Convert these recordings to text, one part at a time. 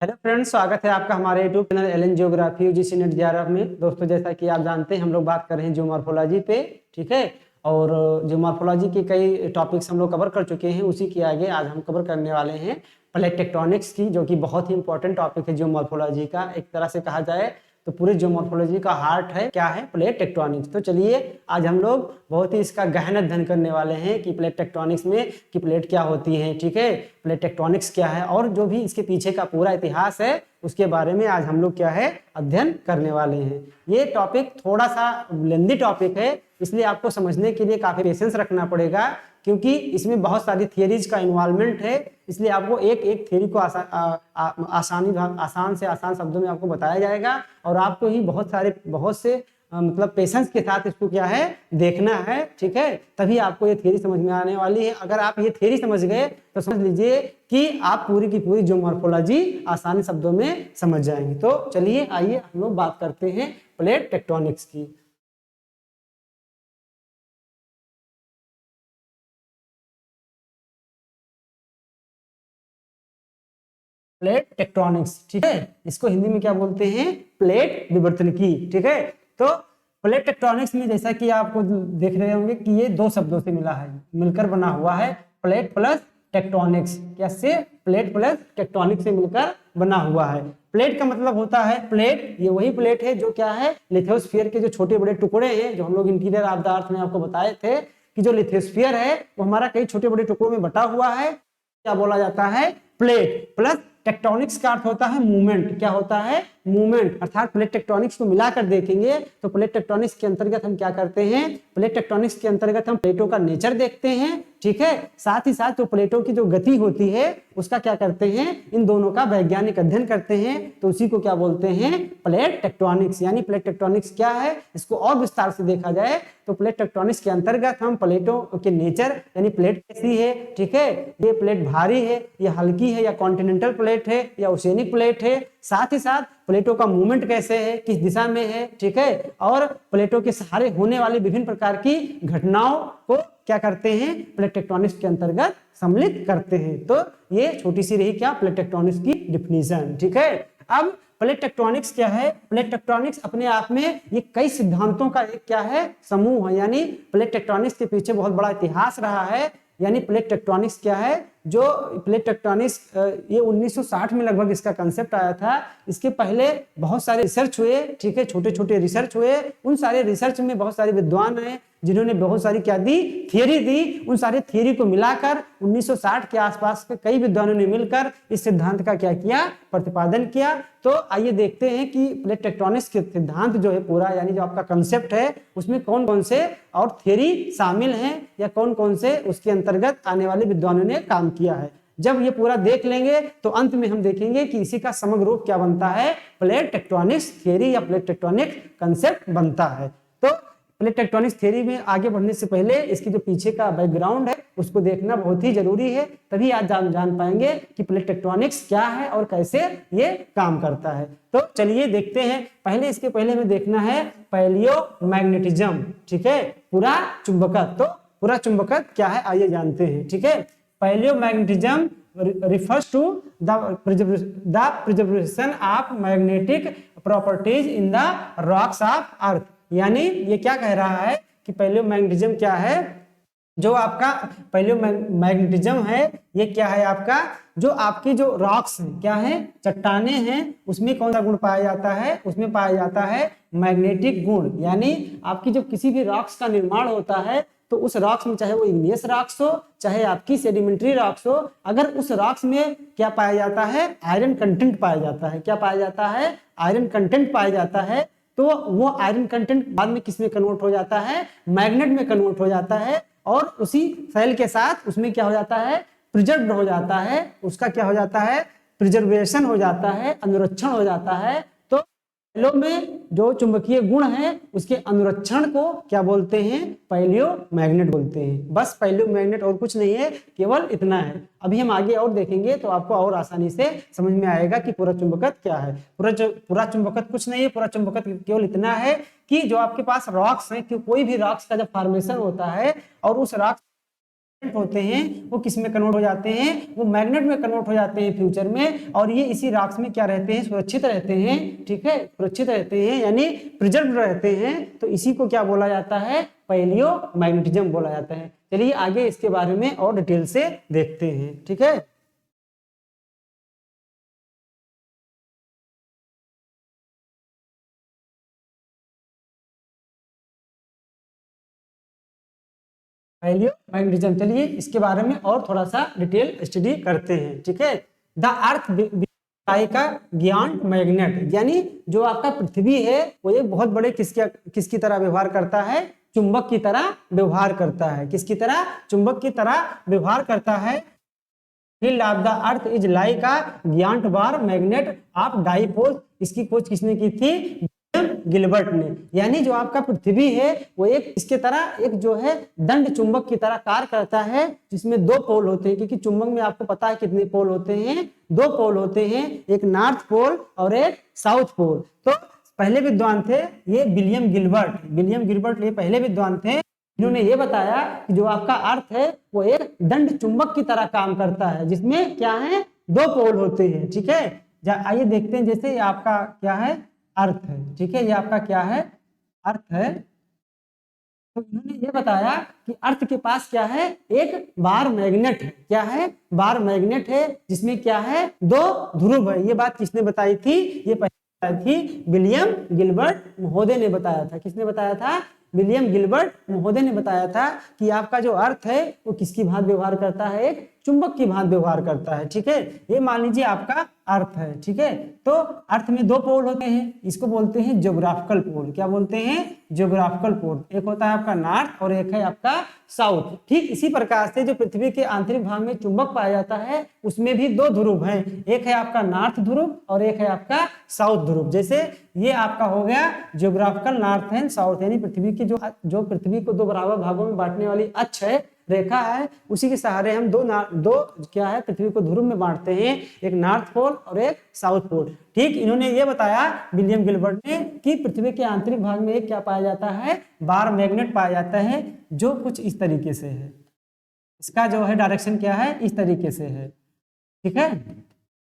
Hello friends, स्वागत है आपका हमारे YouTube channel Allen geography UGC NET JRF में। दोस्तों, जैसा कि आप जानते हैं, हम लोग बात कर रहे हैं जियोमॉर्फोलॉजी पे। ठीक है। और जियोमॉर्फोलॉजी के कई टॉपिक्स हम लोग कवर कर चुके हैं। उसी के आगे आज हम कवर करने वाले हैं प्लेट टेक्टोनिक्स की, जो कि बहुत ही इंपॉर्टेंट टॉपिक है जियोमॉर्फोलॉजी का। एक तरह से कहा जाए तो पूरे जियोमॉर्फोलॉजी का हार्ट है, क्या है? Plate tectonics. तो चलिए आज हम लोग बहुत ही इसका गहन अध्ययन करने वाले हैं कि प्लेट टेक्टोनिक्स में कि प्लेट क्या होती है। ठीक है, प्लेट टेक्टोनिक्स क्या है और जो भी इसके पीछे का पूरा इतिहास है उसके बारे में आज हम लोग क्या है अध्ययन करने वाले हैं। ये टॉपिक थोड़ा सा लेंदी टॉपिक है, इसलिए आपको समझने के लिए काफी पेशेंस रखना पड़ेगा, क्योंकि इसमें बहुत सारी थियरीज का इन्वॉल्वमेंट है। इसलिए आपको एक एक थियरी को आसान से आसान शब्दों में आपको बताया जाएगा और आपको ही बहुत से मतलब पेशेंस के साथ इसको क्या है देखना है। ठीक है, तभी आपको ये थियरी समझ में आने वाली है। अगर आप ये थियरी समझ गए तो समझ लीजिए कि आप पूरी की पूरी जियोमॉर्फोलॉजी आसान शब्दों में समझ जाएंगे। तो चलिए आइए हम लोग बात करते हैं प्लेट टेक्टोनिक्स की। प्लेट टेक्टोनिक्स, ठीक है, इसको हिंदी में क्या बोलते हैं? प्लेट विवर्तनिकी। ठीक है, तो प्लेट टेक्टोनिक्स में जैसा कि आपको देख रहे होंगे कि ये दो शब्दों से मिलकर बना हुआ है। प्लेट प्लस टेक्टोनिक्स, कैसे? प्लेट प्लस टेक्टोनिक्स से मिलकर बना हुआ है। प्लेट का मतलब होता है प्लेट, ये वही प्लेट है जो क्या है लिथोस्फीयर के जो छोटे बड़े टुकड़े हैं, जो हम लोग इंटीरियर ऑफ द अर्थ में आपको बताए थे कि जो लिथोस्फीयर है वो हमारा कई छोटे बड़े टुकड़ों में बटा हुआ है। क्या बोला जाता है? प्लेट। प्लस टेक्टोनिक्स का अर्थ होता है मूवमेंट। क्या होता है? मूवमेंट। अर्थात प्लेट टेक्टोनिक्स को मिलाकर देखेंगे तो प्लेट टेक्टोनिक्स के अंतर्गत हम क्या करते हैं? प्लेट टेक्टोनिक्स के अंतर्गत हम प्लेटों का नेचर देखते हैं। ठीक है, साथ ही साथ जो प्लेटों की जो गति होती है उसका क्या करते हैं? इन दोनों का वैज्ञानिक अध्ययन करते हैं। तो उसी को क्या बोलते हैं? Plate tectonics. यानी प्लेट टेक्टोनिक्स क्या है, इसको और विस्तार से देखा जाए तो प्लेट टेक्टोनिक्स के अंतर्गत हम प्लेटों के नेचर, यानी प्लेट कैसी है, ठीक है, ये प्लेट भारी है या हल्की है या कॉन्टिनेंटल प्लेट है या ओशियनिक प्लेट है, साथ ही साथ प्लेटों का मूवमेंट कैसे है, किस दिशा में है, ठीक है, और प्लेटों के सहारे होने वाली विभिन्न प्रकार की घटनाओं को क्या करते हैं? प्लेट टेक्टोनिक्स के अंतर्गत सम्मिलित करते हैं। तो ये छोटी सी रही क्या प्लेट टेक्टोनिक्स की डिफिनीशन। ठीक है, अब प्लेट टेक्टोनिक्स क्या है? प्लेट टेक्टोनिक्स अपने आप में ये कई सिद्धांतों का एक क्या है समूह है। यानी प्लेट टेक्टोनिक्स के पीछे बहुत बड़ा इतिहास रहा है। यानी प्लेट टेक्टोनिक्स क्या है? जो प्लेट टेक्टोनिक्स ये 1960 में लगभग इसका कंसेप्ट आया था। इसके पहले बहुत सारे रिसर्च हुए, ठीक है, छोटे छोटे रिसर्च हुए। उन सारे रिसर्च में बहुत सारे विद्वान हैं जिन्होंने बहुत सारी क्या दी? थियरी दी। उन सारे थियरी को मिलाकर 1960 के आसपास के कई विद्वानों ने मिलकर इस सिद्धांत का क्या किया? प्रतिपादन किया। तो आइए देखते हैं कि प्लेट टेक्टोनिक्स के सिद्धांत जो है पूरा, यानी जो आपका कंसेप्ट है, उसमें कौन कौन से और थियरी शामिल हैं या कौन कौन से उसके अंतर्गत आने वाले विद्वानों ने काम किया है। जब ये पूरा देख लेंगे तो अंत में हम देखेंगे कि इसी का समग्र रूप क्या बनता है? प्लेट टेक्टोनिक्स थियरी या प्लेट टेक्टोनिक कंसेप्ट बनता है। तो प्लेट टेक्टोनिक्स थ्योरी में आगे बढ़ने से पहले इसकी जो पीछे का बैकग्राउंड है उसको देखना बहुत ही जरूरी है, तभी आज जान पाएंगे कि प्लेट टेक्टोनिक्स क्या है और कैसे ये काम करता है। तो चलिए देखते हैं। इसके पहले हमें देखना है पैलियोमैग्नेटिज्म। ठीक है, पूरा चुंबकत्व। तो पूरा चुंबकत्व क्या है आइए जानते हैं। ठीक है, palaeomagnetism refers to the preservation of magnetic properties in the rocks of earth। यानी ये क्या कह रहा है कि पैलियोमैग्नेटिज्म क्या है? जो आपका पैलियोमैग्नेटिज्म है ये क्या है? आपका जो आपकी जो रॉक्स हैं, क्या है, चट्टाने हैं, उसमें कौन सा गुण पाया जाता है? उसमें पाया जाता है मैग्नेटिक गुण। यानी आपकी जो किसी भी रॉक्स का निर्माण होता है तो उस रॉक्स में, चाहे वो इग्नियस रॉक्स हो चाहे आपकी सेडिमेंट्री रॉक्स हो, अगर उस रॉक्स में क्या पाया जाता है? आयरन कंटेंट पाया जाता है। क्या पाया जाता है? आयरन कंटेंट पाया जाता है। तो वो आयरन कंटेंट बाद में किस में कन्वर्ट हो जाता है? मैग्नेट में कन्वर्ट हो जाता है और उसी सेल के साथ उसमें क्या हो जाता है? प्रिजर्व हो जाता है। उसका क्या हो जाता है? प्रिजर्वेशन हो जाता है, अनुरक्षण हो जाता है। तो पैलियो में जो चुंबकीय गुण है उसके अनुरक्षण को क्या बोलते हैं? पैलियोमैग्नेट बोलते हैं। बस पैलियोमैग्नेट और कुछ नहीं है, केवल इतना है। अभी हम आगे और देखेंगे तो आपको और आसानी से समझ में आएगा कि पूरा चुंबकत्व क्या है। पूरा चुंबकत्व कुछ नहीं है, पूरा चुंबकत्व केवल इतना है कि जो आपके पास रॉक्स हैं, कि कोई भी रॉक्स का जब फॉर्मेशन होता है और उस रॉक्स होते हैं वो किस में कन्वर्ट हो जाते हैं, वो मैग्नेट में कन्वर्ट हो जाते हैं फ्यूचर में, और ये इसी रॉक्स में क्या रहते हैं, सुरक्षित रहते हैं, ठीक है, सुरक्षित रहते हैं यानी प्रिजर्व रहते हैं। तो इसी को क्या बोला जाता है, पैलियो मैग्नेटिज्म बोला जाता है। चलिए आगे इसके बारे में और डिटेल से देखते हैं, ठीक है। पैलियो मैग्नेटिज्म, चलिए इसके बारे में और थोड़ा सा डिटेल स्टडी करते हैं, ठीक है। द अर्थ का ज्ञान मैग्नेट, यानी जो आपका पृथ्वी है वो एक बहुत बड़े किसकी तरह व्यवहार करता है, चुंबक की तरह व्यवहार करता है। किसकी तरह, चुंबक की तरह व्यवहार करता है। Field of the earth is like अ ज्ञान बार मैग्नेट ऑफ डाइपोल, इसकी खोज किसने की थी, गिलबर्ट ने। यानी जो आपका पृथ्वी है वो एक इसके तरह एक जो है दंड चुंबक की तरह कार्य करता है, जिसमें दो पोल होते हैं, क्योंकि चुंबक में आपको पता है कितने पोल होते हैं, दो पोल होते हैं, एक नॉर्थ पोल और एक साउथ पोल। तो पहले विद्वान थे ये विलियम गिलबर्ट ये पहले विद्वान थे। इन्होंने ये बताया कि जो आपका अर्थ है वो एक दंड चुंबक की तरह काम करता है, जिसमें क्या है, दो पोल होते हैं, ठीक है। आइए देखते हैं, जैसे आपका क्या है, अर्थ है, ठीक है, ये आपका क्या है, अर्थ है। तो इन्होंने ये बताया कि अर्थ के पास क्या है, एक बार मैग्नेट है, क्या है, बार मैग्नेट है, जिसमें क्या है, दो ध्रुव है। ये बात किसने बताई थी, ये पहले बताई थी विलियम गिलबर्ट महोदय ने बताया था। किसने बताया था, विलियम गिलबर्ट महोदय ने बताया था कि आपका जो अर्थ है वो किसकी भांति व्यवहार करता है, एक चुंबक की भांति व्यवहार करता है, ठीक है। ये मान लीजिए आपका अर्थ है, ठीक है। तो अर्थ में दो पोल होते हैं, इसको बोलते हैं ज्योग्राफिकल पोल। क्या बोलते हैं, ज्योग्राफिकल पोल। एक होता है आपका नॉर्थ और एक है आपका साउथ। ठीक इसी प्रकार से जो पृथ्वी के आंतरिक भाग में चुंबक पाया जाता है उसमें भी दो ध्रुव हैं, एक है आपका नॉर्थ ध्रुव और एक है आपका साउथ ध्रुव। जैसे ये आपका हो गया ज्योग्राफिकल नॉर्थ एंड साउथ, यानी पृथ्वी की जो पृथ्वी को दो बराबर भागों में बांटने वाली अक्ष है, रेखा है, उसी के सहारे हम दो क्या है, पृथ्वी को ध्रुव में बांटते हैं, एक नॉर्थ पोल और एक साउथ पोल। ठीक इन्होंने ये बताया विलियम गिलबर्ट ने कि पृथ्वी के आंतरिक भाग में एक क्या पाया जाता है, बार मैग्नेट पाया जाता है, जो कुछ इस तरीके से है। इसका जो है डायरेक्शन क्या है, इस तरीके से है, ठीक है।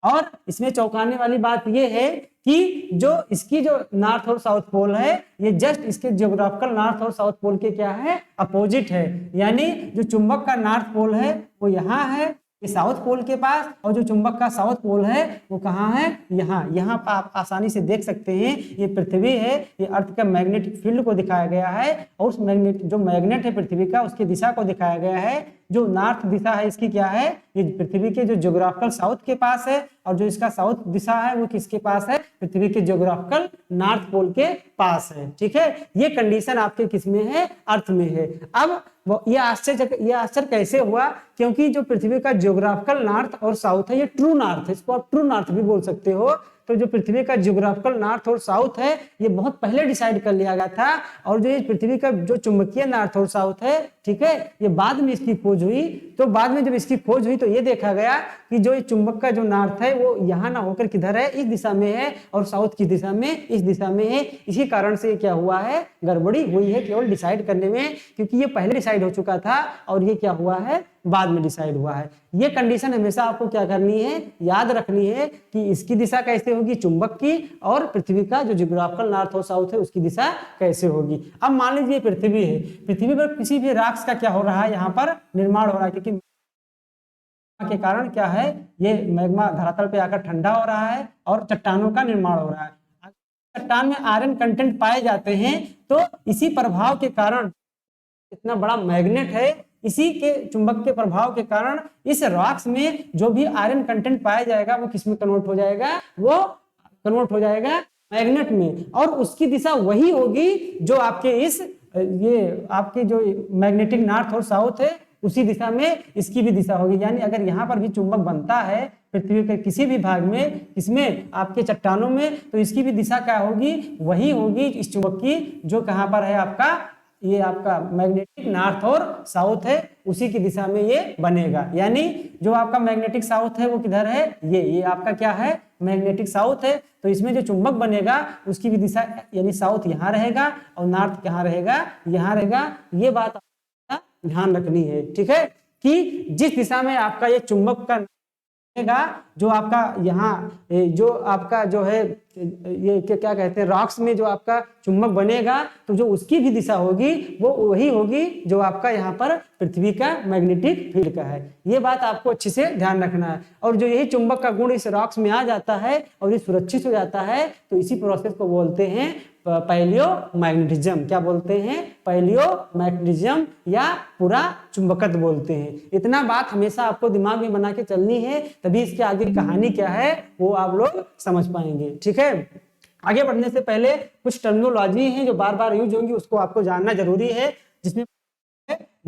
और इसमें चौंकाने वाली बात यह है कि जो इसकी जो नॉर्थ और साउथ पोल है, ये जस्ट इसके ज्योग्राफिकल नॉर्थ और साउथ पोल के क्या है, अपोजिट है। यानी जो चुंबक का नॉर्थ पोल है वो यहाँ है, ये साउथ पोल के पास, और जो चुंबक का साउथ पोल है वो कहाँ है, यहाँ। यहाँ पर आप आसानी से देख सकते हैं, ये पृथ्वी है, ये अर्थ का मैग्नेटिक फील्ड को दिखाया गया है, और उस जो मैग्नेट है पृथ्वी का, उसकी दिशा को दिखाया गया है। जो नॉर्थ दिशा है इसकी क्या है, ये पृथ्वी के जो ज्योग्राफिकल साउथ के पास है, और जो इसका साउथ दिशा है वो किसके पास है, पृथ्वी के ज्योग्राफिकल नॉर्थ पोल के पास है, ठीक है। ये कंडीशन आपके किस में है, अर्थ में है। अब ये आश्चर्य कैसे हुआ, क्योंकि जो पृथ्वी का ज्योग्राफिकल नॉर्थ और साउथ है ये ट्रू नॉर्थ है, इसको आप ट्रू नॉर्थ भी बोल सकते हो। तो जो पृथ्वी का ज्योग्राफिकल नॉर्थ और साउथ है ये बहुत पहले डिसाइड कर लिया गया था, और जो ये पृथ्वी का जो चुंबकीय नॉर्थ और साउथ है, ठीक है, ये बाद में इसकी खोज हुई। तो बाद में जब इसकी खोज हुई तो ये देखा गया कि जो ये चुंबक का जो नॉर्थ है वो यहाँ ना होकर किधर है, इस दिशा में है, और साउथ की दिशा में इस दिशा में है। इसी कारण से क्या हुआ है, गड़बड़ी हुई है केवल डिसाइड करने में, क्योंकि ये पहले डिसाइड हो चुका था और ये क्या हुआ है, बाद में डिसाइड हुआ है। ये कंडीशन हमेशा आपको क्या करनी है, याद रखनी है कि इसकी दिशा कैसे होगी, चुंबक की, और पृथ्वी का जो ज्योग्राफिकल नॉर्थ और साउथ है उसकी दिशा कैसे होगी। अब मान लीजिए पृथ्वी है, पृथ्वी पर किसी भी रॉक्स का क्या हो रहा है, यहाँ पर निर्माण हो रहा है, क्योंकि के कारण क्या है, ये मैग्मा धरातल पे आकर ठंडा हो रहा है और चट्टानों का निर्माण हो रहा है। चट्टान में आयरन कंटेंट पाए जाते हैं, तो इसी प्रभाव के कारण इतना बड़ा मैग्नेट है, इसी के चुंबक के प्रभाव के कारण इस रॉक्स में जो भी आयरन कंटेंट पाया जाएगा वो किसमें कन्वर्ट हो जाएगा, वो कन्वर्ट हो जाएगा मैग्नेट में, और उसकी दिशा वही होगी जो आपके ये आपके जो मैग्नेटिक नॉर्थ और साउथ है उसी दिशा में इसकी भी दिशा होगी। यानी अगर यहाँ पर भी चुंबक बनता है पृथ्वी के किसी भी भाग में, इसमें आपके चट्टानों में, तो इसकी भी दिशा क्या होगी, वही होगी इस चुंबक की, जो कहाँ पर है आपका, ये आपका मैग्नेटिक नॉर्थ और साउथ है, उसी की दिशा में ये बनेगा। यानी जो आपका मैग्नेटिक साउथ है वो किधर है, ये आपका क्या है, मैग्नेटिक साउथ है। तो इसमें जो चुंबक बनेगा उसकी भी दिशा, यानी साउथ यहाँ रहेगा और नॉर्थ कहाँ रहेगा, यहाँ रहेगा। ये बात ध्यान रखनी है, ठीक है। कि जिस दिशा में आपका ये चुंबक का जो आपका यहाँ जो आपका जो है ये क्या कहते हैं रॉक्स में जो आपका चुंबक बनेगा, तो जो उसकी भी दिशा होगी वो वही होगी जो आपका यहाँ पर पृथ्वी का मैग्नेटिक फील्ड का है। ये बात आपको अच्छे से ध्यान रखना है। और जो यही चुंबक का गुण इस रॉक्स में आ जाता है और ये सुरक्षित हो जाता है, तो इसी प्रोसेस को बोलते हैं पैलियोमैग्नेटिज्म। क्या बोलते हैं? पैलियोमैग्नेटिज्म या पूरा चुंबकत्व बोलते हैं। इतना बात हमेशा आपको दिमाग में बना के चलनी है, तभी इसके आगे की कहानी क्या है वो आप लोग समझ पाएंगे। ठीक है, आगे बढ़ने से पहले कुछ टर्मिनोलॉजी है जो बार बार यूज होंगी, उसको आपको जानना जरूरी है। जिसमें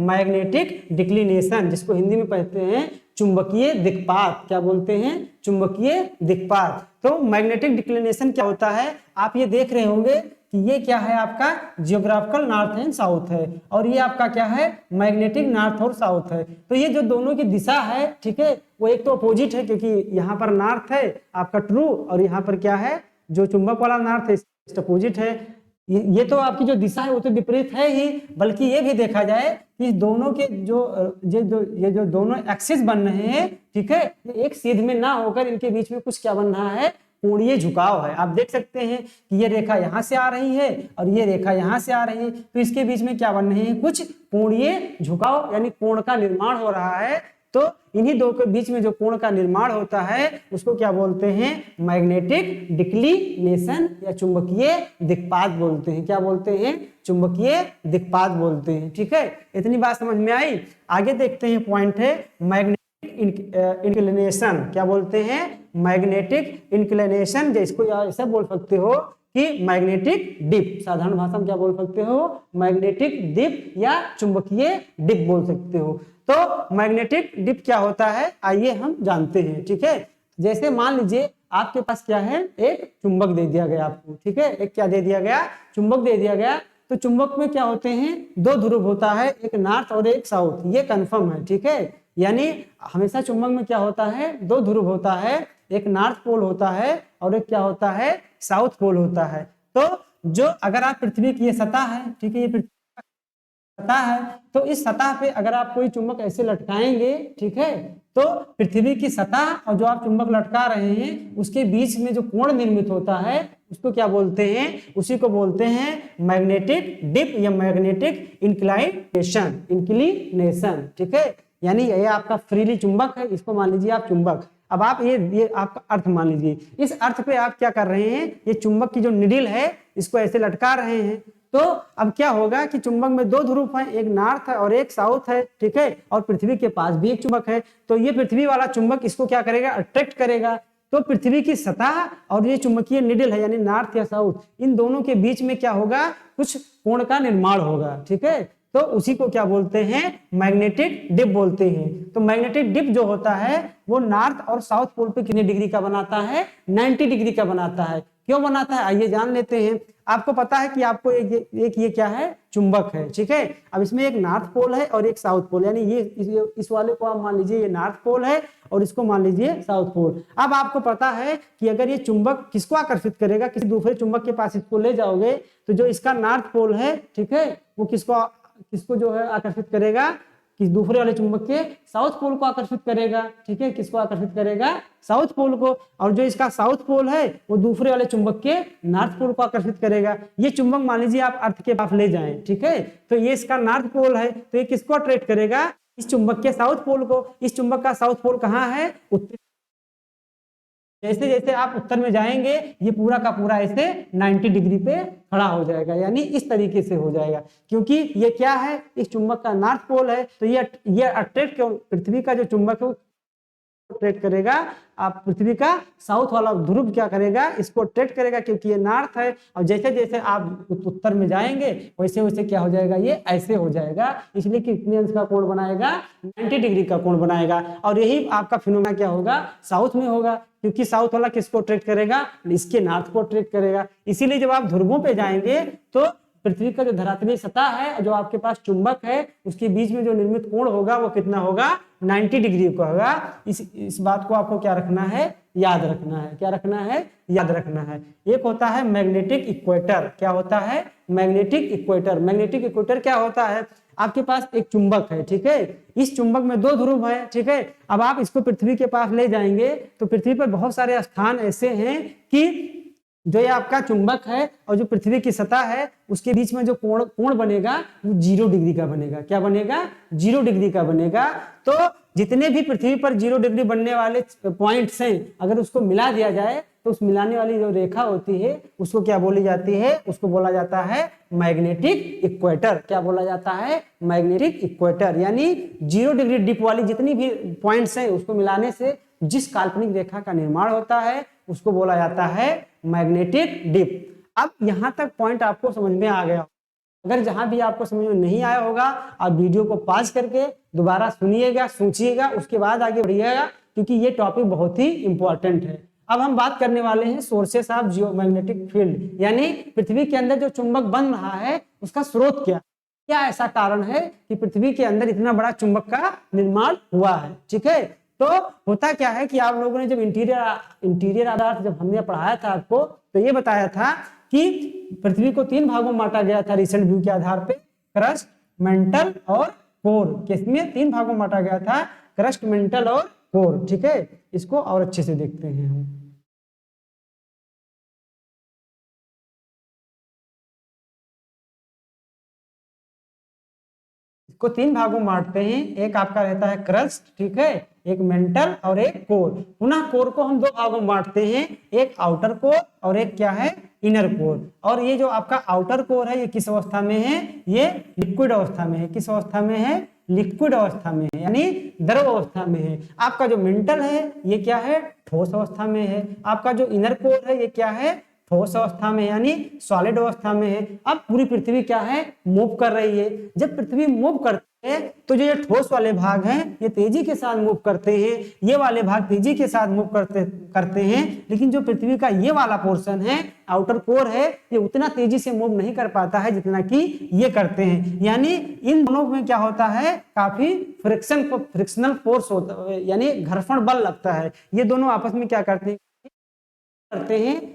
मैग्नेटिक डिक्लिनेशन, जिसको हिंदी में कहते हैं चुंबकीय दिक्पात। क्या बोलते हैं? चुंबकीय दिक्पात। तो मैग्नेटिक डिक्लिनेशन क्या होता है? आप ये देख रहे होंगे कि ये क्या है, आपका जियोग्राफिकल नॉर्थ एंड साउथ है, और ये आपका क्या है, मैग्नेटिक नॉर्थ और साउथ है। तो ये जो दोनों की दिशा है, ठीक है, वो एक तो अपोजिट है, क्योंकि यहाँ पर नॉर्थ है आपका ट्रू, और यहाँ पर क्या है, जो चुंबक वाला नॉर्थ है अपोजिट है। ये तो आपकी जो दिशा है वो तो विपरीत है ही, बल्कि ये भी देखा जाए कि दोनों के ये जो दोनों एक्सिस बन रहे हैं, ठीक है, एक सीध में ना होकर इनके बीच में कुछ क्या बन रहा है, कोणीय झुकाव है। आप देख सकते हैं कि ये रेखा यहाँ से आ रही है और ये रेखा यहाँ से आ रही है, तो इसके बीच में क्या बन रहे हैं, कुछ कोणीय झुकाव, यानी कोण का निर्माण हो रहा है। तो इन्हीं दो के बीच में जो कोण का निर्माण होता है उसको क्या बोलते हैं, मैग्नेटिक डिक्लिनेशन या चुंबकीय दिक्पात बोलते हैं। क्या बोलते हैं? चुंबकीय दिक्पात बोलते हैं। ठीक है, इतनी बात समझ में आई। आगे देखते हैं, पॉइंट है मैग्नेटिक इंक्लिनेशन। क्या बोलते हैं? मैग्नेटिक इंक्लिनेशन, जिसको ऐसा बोल सकते हो कि मैग्नेटिक डिप। साधारण भाषा में क्या बोल सकते हो? मैग्नेटिक डिप या चुंबकीय डिप बोल सकते हो। तो मैग्नेटिक डिप क्या होता है, आइए हम जानते हैं। ठीक है, जैसे मान लीजिए आपके पास क्या है, एक चुंबक दे दिया गया आपको। ठीक है, एक क्या दे दिया गया, चुंबक दे दिया गया। तो चुंबक में क्या होते हैं, दो ध्रुव होता है, एक नॉर्थ और एक साउथ, ये कंफर्म है। ठीक है, यानी हमेशा चुंबक में क्या होता है, दो ध्रुव होता है, एक नॉर्थ पोल होता है और एक क्या होता है, साउथ पोल होता है। तो जो अगर आप पृथ्वी की ये सतह है, ठीक है, ये पृथ्वी सतह है, तो इस सतह पे अगर आप कोई चुंबक ऐसे लटकाएंगे, ठीक है, तो पृथ्वी की सतह और जो आप चुंबक लटका रहे हैं उसके बीच में जो कोण निर्मित होता है उसको क्या बोलते हैं, उसी को बोलते हैं मैग्नेटिक डिप या मैग्नेटिक इंक्लिनेशन। ठीक है, यानी ये आपका फ्रीली चुंबक है, इसको मान लीजिए आप चुंबक। अब आप ये आपका अर्थ मान लीजिए, इस अर्थ पे आप क्या कर रहे हैं, ये चुंबक की जो निडिल है इसको ऐसे लटका रहे हैं। तो अब क्या होगा कि चुंबक में दो ध्रुव हैं, एक नॉर्थ है और एक साउथ है। ठीक है, और पृथ्वी के पास भी एक चुंबक है। तो ये पृथ्वी वाला चुंबक इसको क्या करेगा, अट्रैक्ट करेगा। तो पृथ्वी की सतह और ये चुंबकीय निडिल है यानी नॉर्थ या साउथ, इन दोनों के बीच में क्या होगा, कुछ कोण का निर्माण होगा। ठीक है, तो उसी को क्या बोलते हैं, मैग्नेटिक डिप बोलते हैं। तो मैग्नेटिक डिप जो होता है वो नॉर्थ और साउथ पोल पे कितने डिग्री का बनाता है, 90 डिग्री का बनाता है। क्यों बनाता है, आइए जान लेते हैं। आपको पता है कि आपको एक ये क्या है, चुंबक है। ठीक है, अब इसमें एक नॉर्थ पोल है और एक साउथ पोल, यानी ये इस वाले को आप मान लीजिए ये नॉर्थ पोल है और इसको मान लीजिए साउथ पोल। अब आपको पता है कि अगर ये चुंबक किसको आकर्षित करेगा, किसी दूसरे चुंबक के पास इसको ले जाओगे तो जो इसका नॉर्थ पोल है, ठीक है, वो किसको जो है आकर्षित करेगा, कि दूसरे वाले चुंबक के साउथ पोल को आकर्षित करेगा। ठीक है, किसको आकर्षित करेगा, साउथ पोल को। और जो इसका साउथ पोल है वो दूसरे वाले चुंबक के नॉर्थ पोल को आकर्षित करेगा। ये चुंबक मान लीजिए आप अर्थ के पास ले जाएं, ठीक है, तो ये इसका नॉर्थ पोल है, तो ये किसको अट्रैक्ट करेगा, इस चुंबक के साउथ पोल को। इस चुंबक का साउथ पोल कहाँ है, उत्तर। जैसे जैसे आप उत्तर में जाएंगे ये पूरा का पूरा ऐसे 90 डिग्री पे खड़ा हो जाएगा, यानी इस तरीके से हो जाएगा। क्योंकि ये क्या है, इस चुंबक का नॉर्थ पोल है, तो ये अट्रैक्ट, पृथ्वी का जो चुंबक है अट्रैक्ट करेगा, आप पृथ्वी का साउथ वाला ध्रुव क्या करेगा, इसको अट्रैक्ट करेगा, क्योंकि ये नॉर्थ है। और जैसे जैसे आप उत्तर में जाएंगे वैसे वैसे क्या हो जाएगा, ये ऐसे हो जाएगा। इसलिए कितने अंश का कोण बनाएगा, 90 डिग्री का कोण बनाएगा। और यही आपका फिनोमेना क्या होगा, साउथ में होगा, क्योंकि साउथ वाला किसको अट्रैक्ट करेगा, इसके नॉर्थ को अट्रैक्ट करेगा। इसीलिए जब आप ध्रुवों पे जाएंगे तो पृथ्वी का जो धरातलीय सतह है, जो आपके पास चुंबक है, उसके बीच में जो निर्मित कोण होगा वो कितना होगा, 90 डिग्री का होगा। इस बात को आपको क्या रखना है, याद रखना है। क्या रखना है? याद रखना है। एक होता है मैग्नेटिक इक्वेटर। क्या होता है? Magnetic equator. मैग्नेटिक इक्वेटर क्या होता है? आपके पास एक चुंबक है, ठीक है, इस चुंबक में 2 ध्रुव है, ठीक है। अब आप इसको पृथ्वी के पास ले जाएंगे तो पृथ्वी पर बहुत सारे स्थान ऐसे हैं कि जो ये आपका चुंबक है और जो पृथ्वी की सतह है उसके बीच में जो कोण बनेगा वो 0 डिग्री का बनेगा। क्या बनेगा? 0 डिग्री का बनेगा। तो जितने भी पृथ्वी पर 0 डिग्री बनने वाले पॉइंट्स हैं, अगर उसको मिला दिया जाए तो उस मिलाने वाली जो रेखा होती है उसको क्या बोली जाती है? उसको बोला जाता है मैग्नेटिक इक्वेटर। क्या बोला जाता है? Magnetic equator. यानी 0 डिग्री डिप वाली जितनी भी पॉइंट्स हैं उसको मिलाने से जिस काल्पनिक रेखा का निर्माण होता है उसको बोला जाता है मैग्नेटिक डिप। अब यहां तक पॉइंट आपको समझ में आ गया। अगर जहां भी आपको समझ में नहीं आया होगा आप वीडियो को पॉज करके दोबारा सुनिएगा, सोचिएगा, उसके बाद आगे बढ़िएगा, क्योंकि ये टॉपिक बहुत ही इंपॉर्टेंट है। अब हम बात करने वाले हैं सोर्सेस ऑफ जियोमैग्नेटिक फील्ड, यानी पृथ्वी के अंदर जो चुंबक बन रहा है उसका स्रोत क्या, क्या ऐसा कारण है कि पृथ्वी के अंदर इतना बड़ा चुंबक का निर्माण हुआ है, ठीक है। तो होता क्या है कि आप लोगों ने जब इंटीरियर आधार जब हमने पढ़ाया था आपको, तो ये बताया था कि पृथ्वी को 3 भागों में बांटा गया था रिसेंट व्यू के आधार पे, क्रस्ट, मेंटल और कोर। किसमें 3 भागों में बांटा गया था? क्रस्ट, मेंटल और कोर, ठीक है। इसको और अच्छे से देखते हैं हम। इसको 3 भागों में बांटते हैं, एक आपका रहता है क्रस्ट, ठीक है, एक मेंटल और एक कोर। पुनः कोर को हम 2 भागों में बांटते हैं, एक आउटर कोर और एक क्या है? Inner core. और ये जो आपका आउटर कोर है ये किस अवस्था में है? ये लिक्विड अवस्था में है। किस अवस्था में है? लिक्विड अवस्था में है, यानी द्रव अवस्था में है। आपका जो मेंटल है ये क्या है? ठोस अवस्था में है। आपका जो इनर कोर है ये क्या है? ठोस अवस्था में, यानी सॉलिड अवस्था में है। अब पूरी पृथ्वी क्या है? मूव कर रही है। जब पृथ्वी मूव करती है तो जो ये ठोस वाले भाग हैं ये तेजी के साथ मूव करते हैं, ये वाले भाग तेजी के साथ मूव करते हैं। लेकिन जो पृथ्वी का ये वाला पोर्शन है, आउटर कोर है, ये उतना तेजी से मूव नहीं कर पाता है जितना कि ये करते हैं। यानी इन दोनों में क्या होता है? काफी फ्रिक्शनल फोर्स होता है, यानी घर्षण बल लगता है। ये दोनों आपस में क्या करते हैं?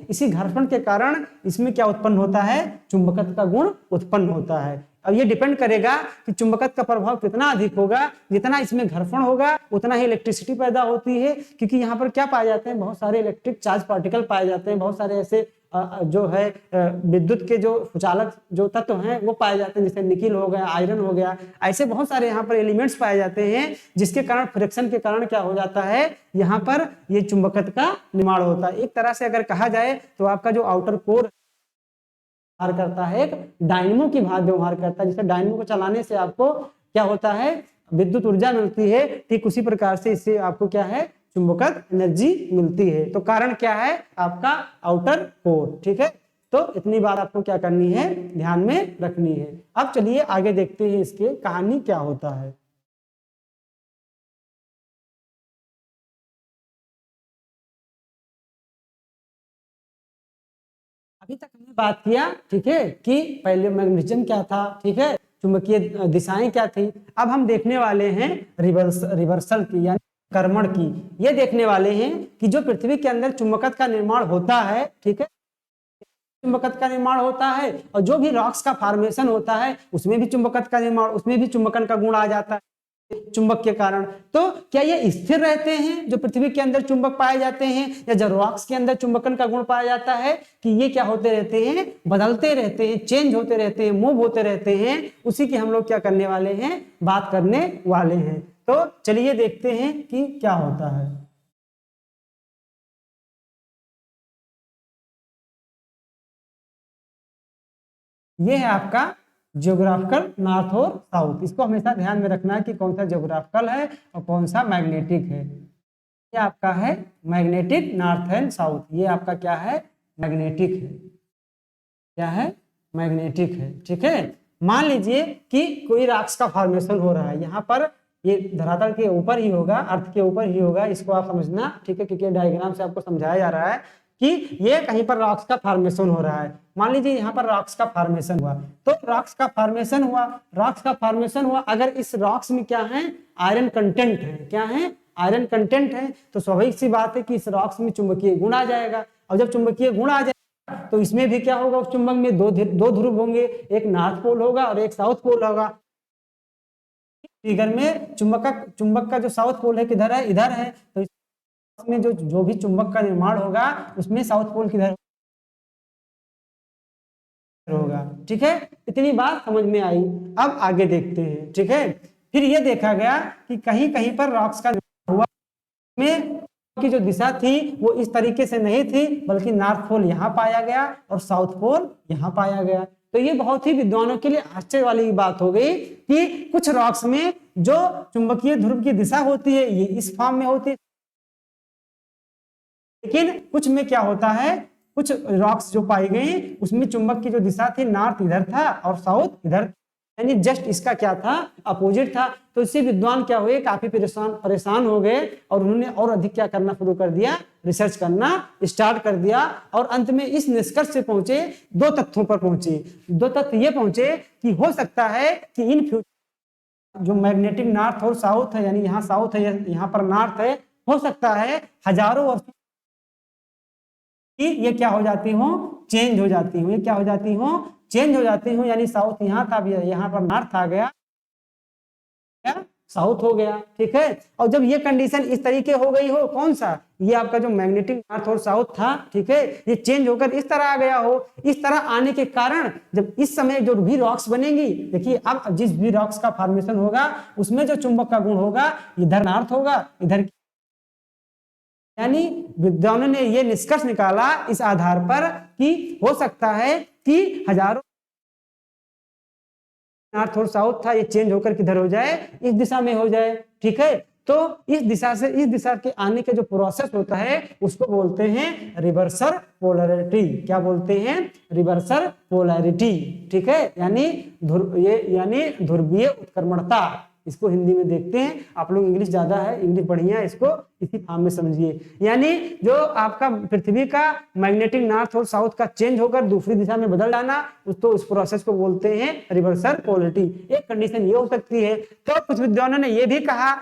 इसी घर्षण के कारण इसमें क्या उत्पन्न होता है? चुंबकत्व का गुण उत्पन्न होता है। अब ये डिपेंड करेगा कि चुंबकत्व का प्रभाव कितना अधिक होगा। जितना इसमें घर्षण होगा उतना ही इलेक्ट्रिसिटी पैदा होती है, क्योंकि यहाँ पर क्या पाए जाते हैं? बहुत सारे इलेक्ट्रिक चार्ज पार्टिकल पाए जाते हैं। बहुत सारे ऐसे जो है विद्युत के जो चालक जो तत्व हैं वो पाए जाते हैं, जैसे निकिल हो गया, आयरन हो गया, ऐसे बहुत सारे यहाँ पर एलिमेंट्स पाए जाते हैं, जिसके कारण फ्रिक्शन के कारण क्या हो जाता है? यहाँ पर ये चुंबकत्व का निर्माण होता है। एक तरह से अगर कहा जाए तो आपका जो आउटर कोर व्यवहार करता है, एक डायनेमो की भांति व्यवहार करता है। जैसे डायनेमो को चलाने से आपको क्या होता है? विद्युत ऊर्जा मिलती है, ठीक उसी प्रकार से इससे आपको क्या है? चुंबकत्व एनर्जी मिलती है। तो कारण क्या है? आपका आउटर कोर, ठीक है। तो इतनी बात आपको क्या करनी है? ध्यान में रखनी है। अब चलिए आगे देखते हैं इसके कहानी क्या होता है। अभी तक हमने बात किया, ठीक है, कि पहले मैग्नेटिज्म क्या था, ठीक है, चुंबकीय दिशाएं क्या थी। अब हम देखने वाले हैं रिवर्सल की, यानी कर्मण की। ये देखने वाले हैं कि जो पृथ्वी के अंदर चुंबकत्व का निर्माण होता है, ठीक है, चुंबकत्व का निर्माण होता है, और जो भी रॉक्स का फॉर्मेशन होता है उसमें भी चुंबकत्व का निर्माण, उसमें भी चुंबकन का गुण आ जाता है चुंबक के कारण। तो क्या ये स्थिर रहते हैं जो पृथ्वी के अंदर चुंबक पाए जाते हैं, या जो रॉक्स के अंदर चुंबकन का गुण पाया जाता है, कि ये क्या होते रहते हैं? बदलते रहते हैं, चेंज होते रहते हैं, मूव होते रहते हैं। उसी की हम लोग क्या करने वाले हैं? बात करने वाले हैं। तो चलिए देखते हैं कि क्या होता है। ये है आपका जियोग्राफिकल नॉर्थ और साउथ। इसको हमेशा ध्यान में रखना है कि कौन सा जियोग्राफिकल है और कौन सा मैग्नेटिक है। ये आपका है मैग्नेटिक नॉर्थ एंड साउथ। ये आपका क्या है? मैग्नेटिक है। क्या है? मैग्नेटिक है, ठीक है। मान लीजिए कि कोई रॉक्स का फॉर्मेशन हो रहा है, यहाँ पर ये धरातल के ऊपर ही होगा, अर्थ के ऊपर ही होगा, इसको आप समझना, ठीक है, क्योंकि डायग्राम से आपको समझाया जा रहा है कि ये कहीं पर रॉक्स का फॉर्मेशन हो रहा है। मान लीजिए यहाँ पर रॉक्स का फॉर्मेशन हुआ, तो रॉक्स का फॉर्मेशन हुआ, रॉक्स का फॉर्मेशन हुआ, अगर इस रॉक्स में क्या है? आयरन कंटेंट है। क्या है? आयरन कंटेंट है, तो स्वाभाविक सी बात है कि इस रॉक्स में चुंबकीय गुण आ जाएगा। और जब चुंबकीय गुण आ जाएगा तो इसमें भी क्या होगा, उस चुंबक में दो ध्रुव होंगे, एक नॉर्थ पोल होगा और एक साउथ पोल होगा। फिगर में चुंबक का जो साउथ पोल है किधर है, इधर है, तो इसमें जो भी चुंबक का निर्माण होगा उसमें साउथ पोल किधर होगा। ठीक है, इतनी बात समझ में आई। अब आगे देखते हैं। ठीक है, फिर ये देखा गया कि कहीं कहीं पर रॉक्स का हुआ में की जो दिशा थी वो इस तरीके से नहीं थी, बल्कि नॉर्थ पोल यहाँ पाया गया और साउथ पोल यहाँ पाया गया। तो ये बहुत ही विद्वानों के लिए आश्चर्य वाली बात हो गई कि कुछ रॉक्स में जो चुंबकीय ध्रुव की दिशा होती है ये इस फॉर्म में होती है, लेकिन कुछ में क्या होता है, कुछ रॉक्स जो पाई गई उसमें चुंबक की जो दिशा थी नॉर्थ इधर था और साउथ इधर, यानी जस्ट इसका क्या था, अपोजिट था। तो इससे विद्वान क्या हुए, काफी परेशान हो गए और उन्होंने और अधिक क्या करना शुरू कर दिया, रिसर्च करना स्टार्ट कर दिया। और अंत में इस निष्कर्ष से पहुंचे, दो तथ्यों पर पहुंचे। दो तथ्य ये पहुंचे कि हो सकता है कि इन फ्यूचर जो मैग्नेटिक नॉर्थ और साउथ है, यानी यहाँ साउथ है यहाँ पर नॉर्थ है, हो सकता है हजारों वर्ष ये क्या हो जाती हो, चेंज हो जाती हूँ, ये क्या हो जाती हूँ, चेंज हो जाती हूँ। यानी साउथ यहाँ था, यहाँ पर नॉर्थ आ गया, साउथ हो गया। ठीक है, और जब ये कंडीशन इस तरीके हो गई हो, कौन सा, ये आपका जो मैग्नेटिक नॉर्थ और साउथ था, ठीक है, ये चेंज होकर इस तरह आ गया हो। इस तरह आने के कारण जब इस समय जो भी रॉक्स बनेंगी, देखिए अब जिस भी रॉक्स का फॉर्मेशन होगा उसमें जो चुंबक का गुण होगा इधर नॉर्थ होगा, इधर, यानी विद्वानों ने यह निष्कर्ष निकाला इस आधार पर कि हो सकता है कि हजारों नॉर्थ और साउथ था, ये चेंज होकर किधर हो जाए, इस दिशा में हो जाए। ठीक है, तो इस दिशा से इस दिशा के आने के जो प्रोसेस होता है उसको बोलते हैं रिवर्सल पोलैरिटी। क्या बोलते हैं, रिवर्सल पोलैरिटी। ठीक है, यानी ध्रुवीय उत्क्रमणता, इसको हिंदी में देखते हैं। आप लोग इंग्लिश ज्यादा है, इंग्लिश बढ़िया है, इसको इसी फॉर्म में समझिए। यानी जो आपका पृथ्वी का मैग्नेटिक नॉर्थ और साउथ का चेंज होकर दूसरी दिशा में बदल जाना, तो उस प्रोसेस को बोलते हैं रिवर्सल पोलैरिटी। एक कंडीशन ये हो सकती है। तो कुछ विद्वानों ने यह भी कहा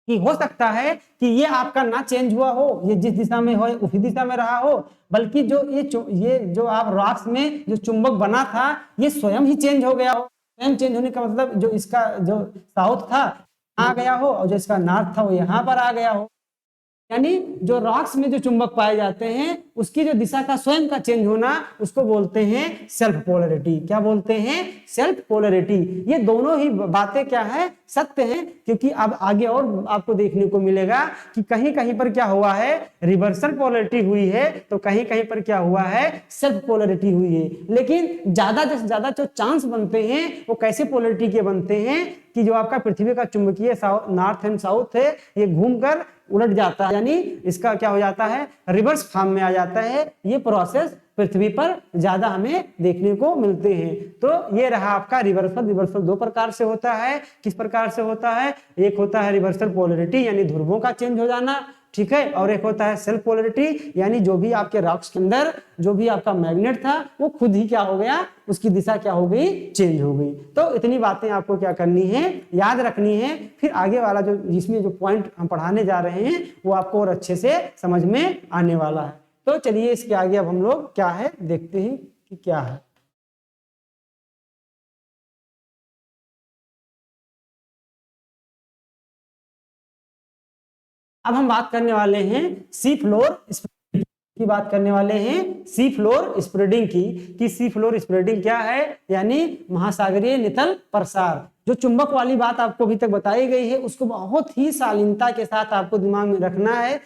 कि हो सकता है कि ये आपका ना चेंज हुआ हो, ये जिस दिशा में हो उसी दिशा में रहा हो, बल्कि ये जो आप रॉक्स में जो चुंबक बना था ये स्वयं ही चेंज हो गया हो। स्वयं चेंज होने का मतलब जो इसका जो साउथ था आ गया हो और जो इसका नॉर्थ था वो यहाँ पर आ गया हो। यानी जो रॉक्स में जो चुंबक पाए जाते हैं उसकी जो दिशा का स्वयं का चेंज होना, उसको बोलते हैं सेल्फ पोलैरिटी। क्या बोलते हैं, सेल्फ पोलैरिटी। ये दोनों ही बातें क्या है, सत्य हैं, क्योंकि अब आगे और आपको देखने को मिलेगा कि कहीं कहीं पर क्या हुआ है, रिवर्सल पोलैरिटी हुई है, तो कहीं कहीं पर क्या हुआ है, सेल्फ पोलैरिटी हुई है। लेकिन ज्यादा से ज्यादा जो चांस बनते हैं वो कैसे पोलैरिटी के बनते हैं कि जो आपका पृथ्वी का चुंबकीय नॉर्थ एंड साउथ है ये घूमकर उलट जाता है, यानी इसका क्या हो जाता है, रिवर्स फॉर्म में आ जाता है। ये प्रोसेस पृथ्वी पर ज्यादा हमें देखने को मिलते हैं। तो ये रहा आपका रिवर्सल। रिवर्सल दो प्रकार से होता है। किस प्रकार से होता है, एक होता है रिवर्सल पोलैरिटी यानी ध्रुवों का चेंज हो जाना, ठीक है, और एक होता है सेल्फ पोलैरिटी यानी जो भी आपके रॉक्स के अंदर जो भी आपका मैग्नेट था वो खुद ही क्या हो गया, उसकी दिशा क्या हो गई, चेंज हो गई। तो इतनी बातें आपको क्या करनी है, याद रखनी है। फिर आगे वाला जो जिसमें जो पॉइंट हम पढ़ाने जा रहे हैं वो आपको और अच्छे से समझ में आने वाला है। तो चलिए इसके आगे अब हम लोग क्या है देखते हैं कि क्या है। अब हम बात करने वाले हैं सी फ्लोर की बात करने वाले हैं सी फ्लोर स्प्रेडिंग की, कि सी फ्लोर स्प्रेडिंग क्या है, यानी महासागरीय नितल प्रसार। जो चुंबक वाली बात आपको अभी तक बताई गई है उसको बहुत ही शालीनता के साथ आपको दिमाग में रखना है,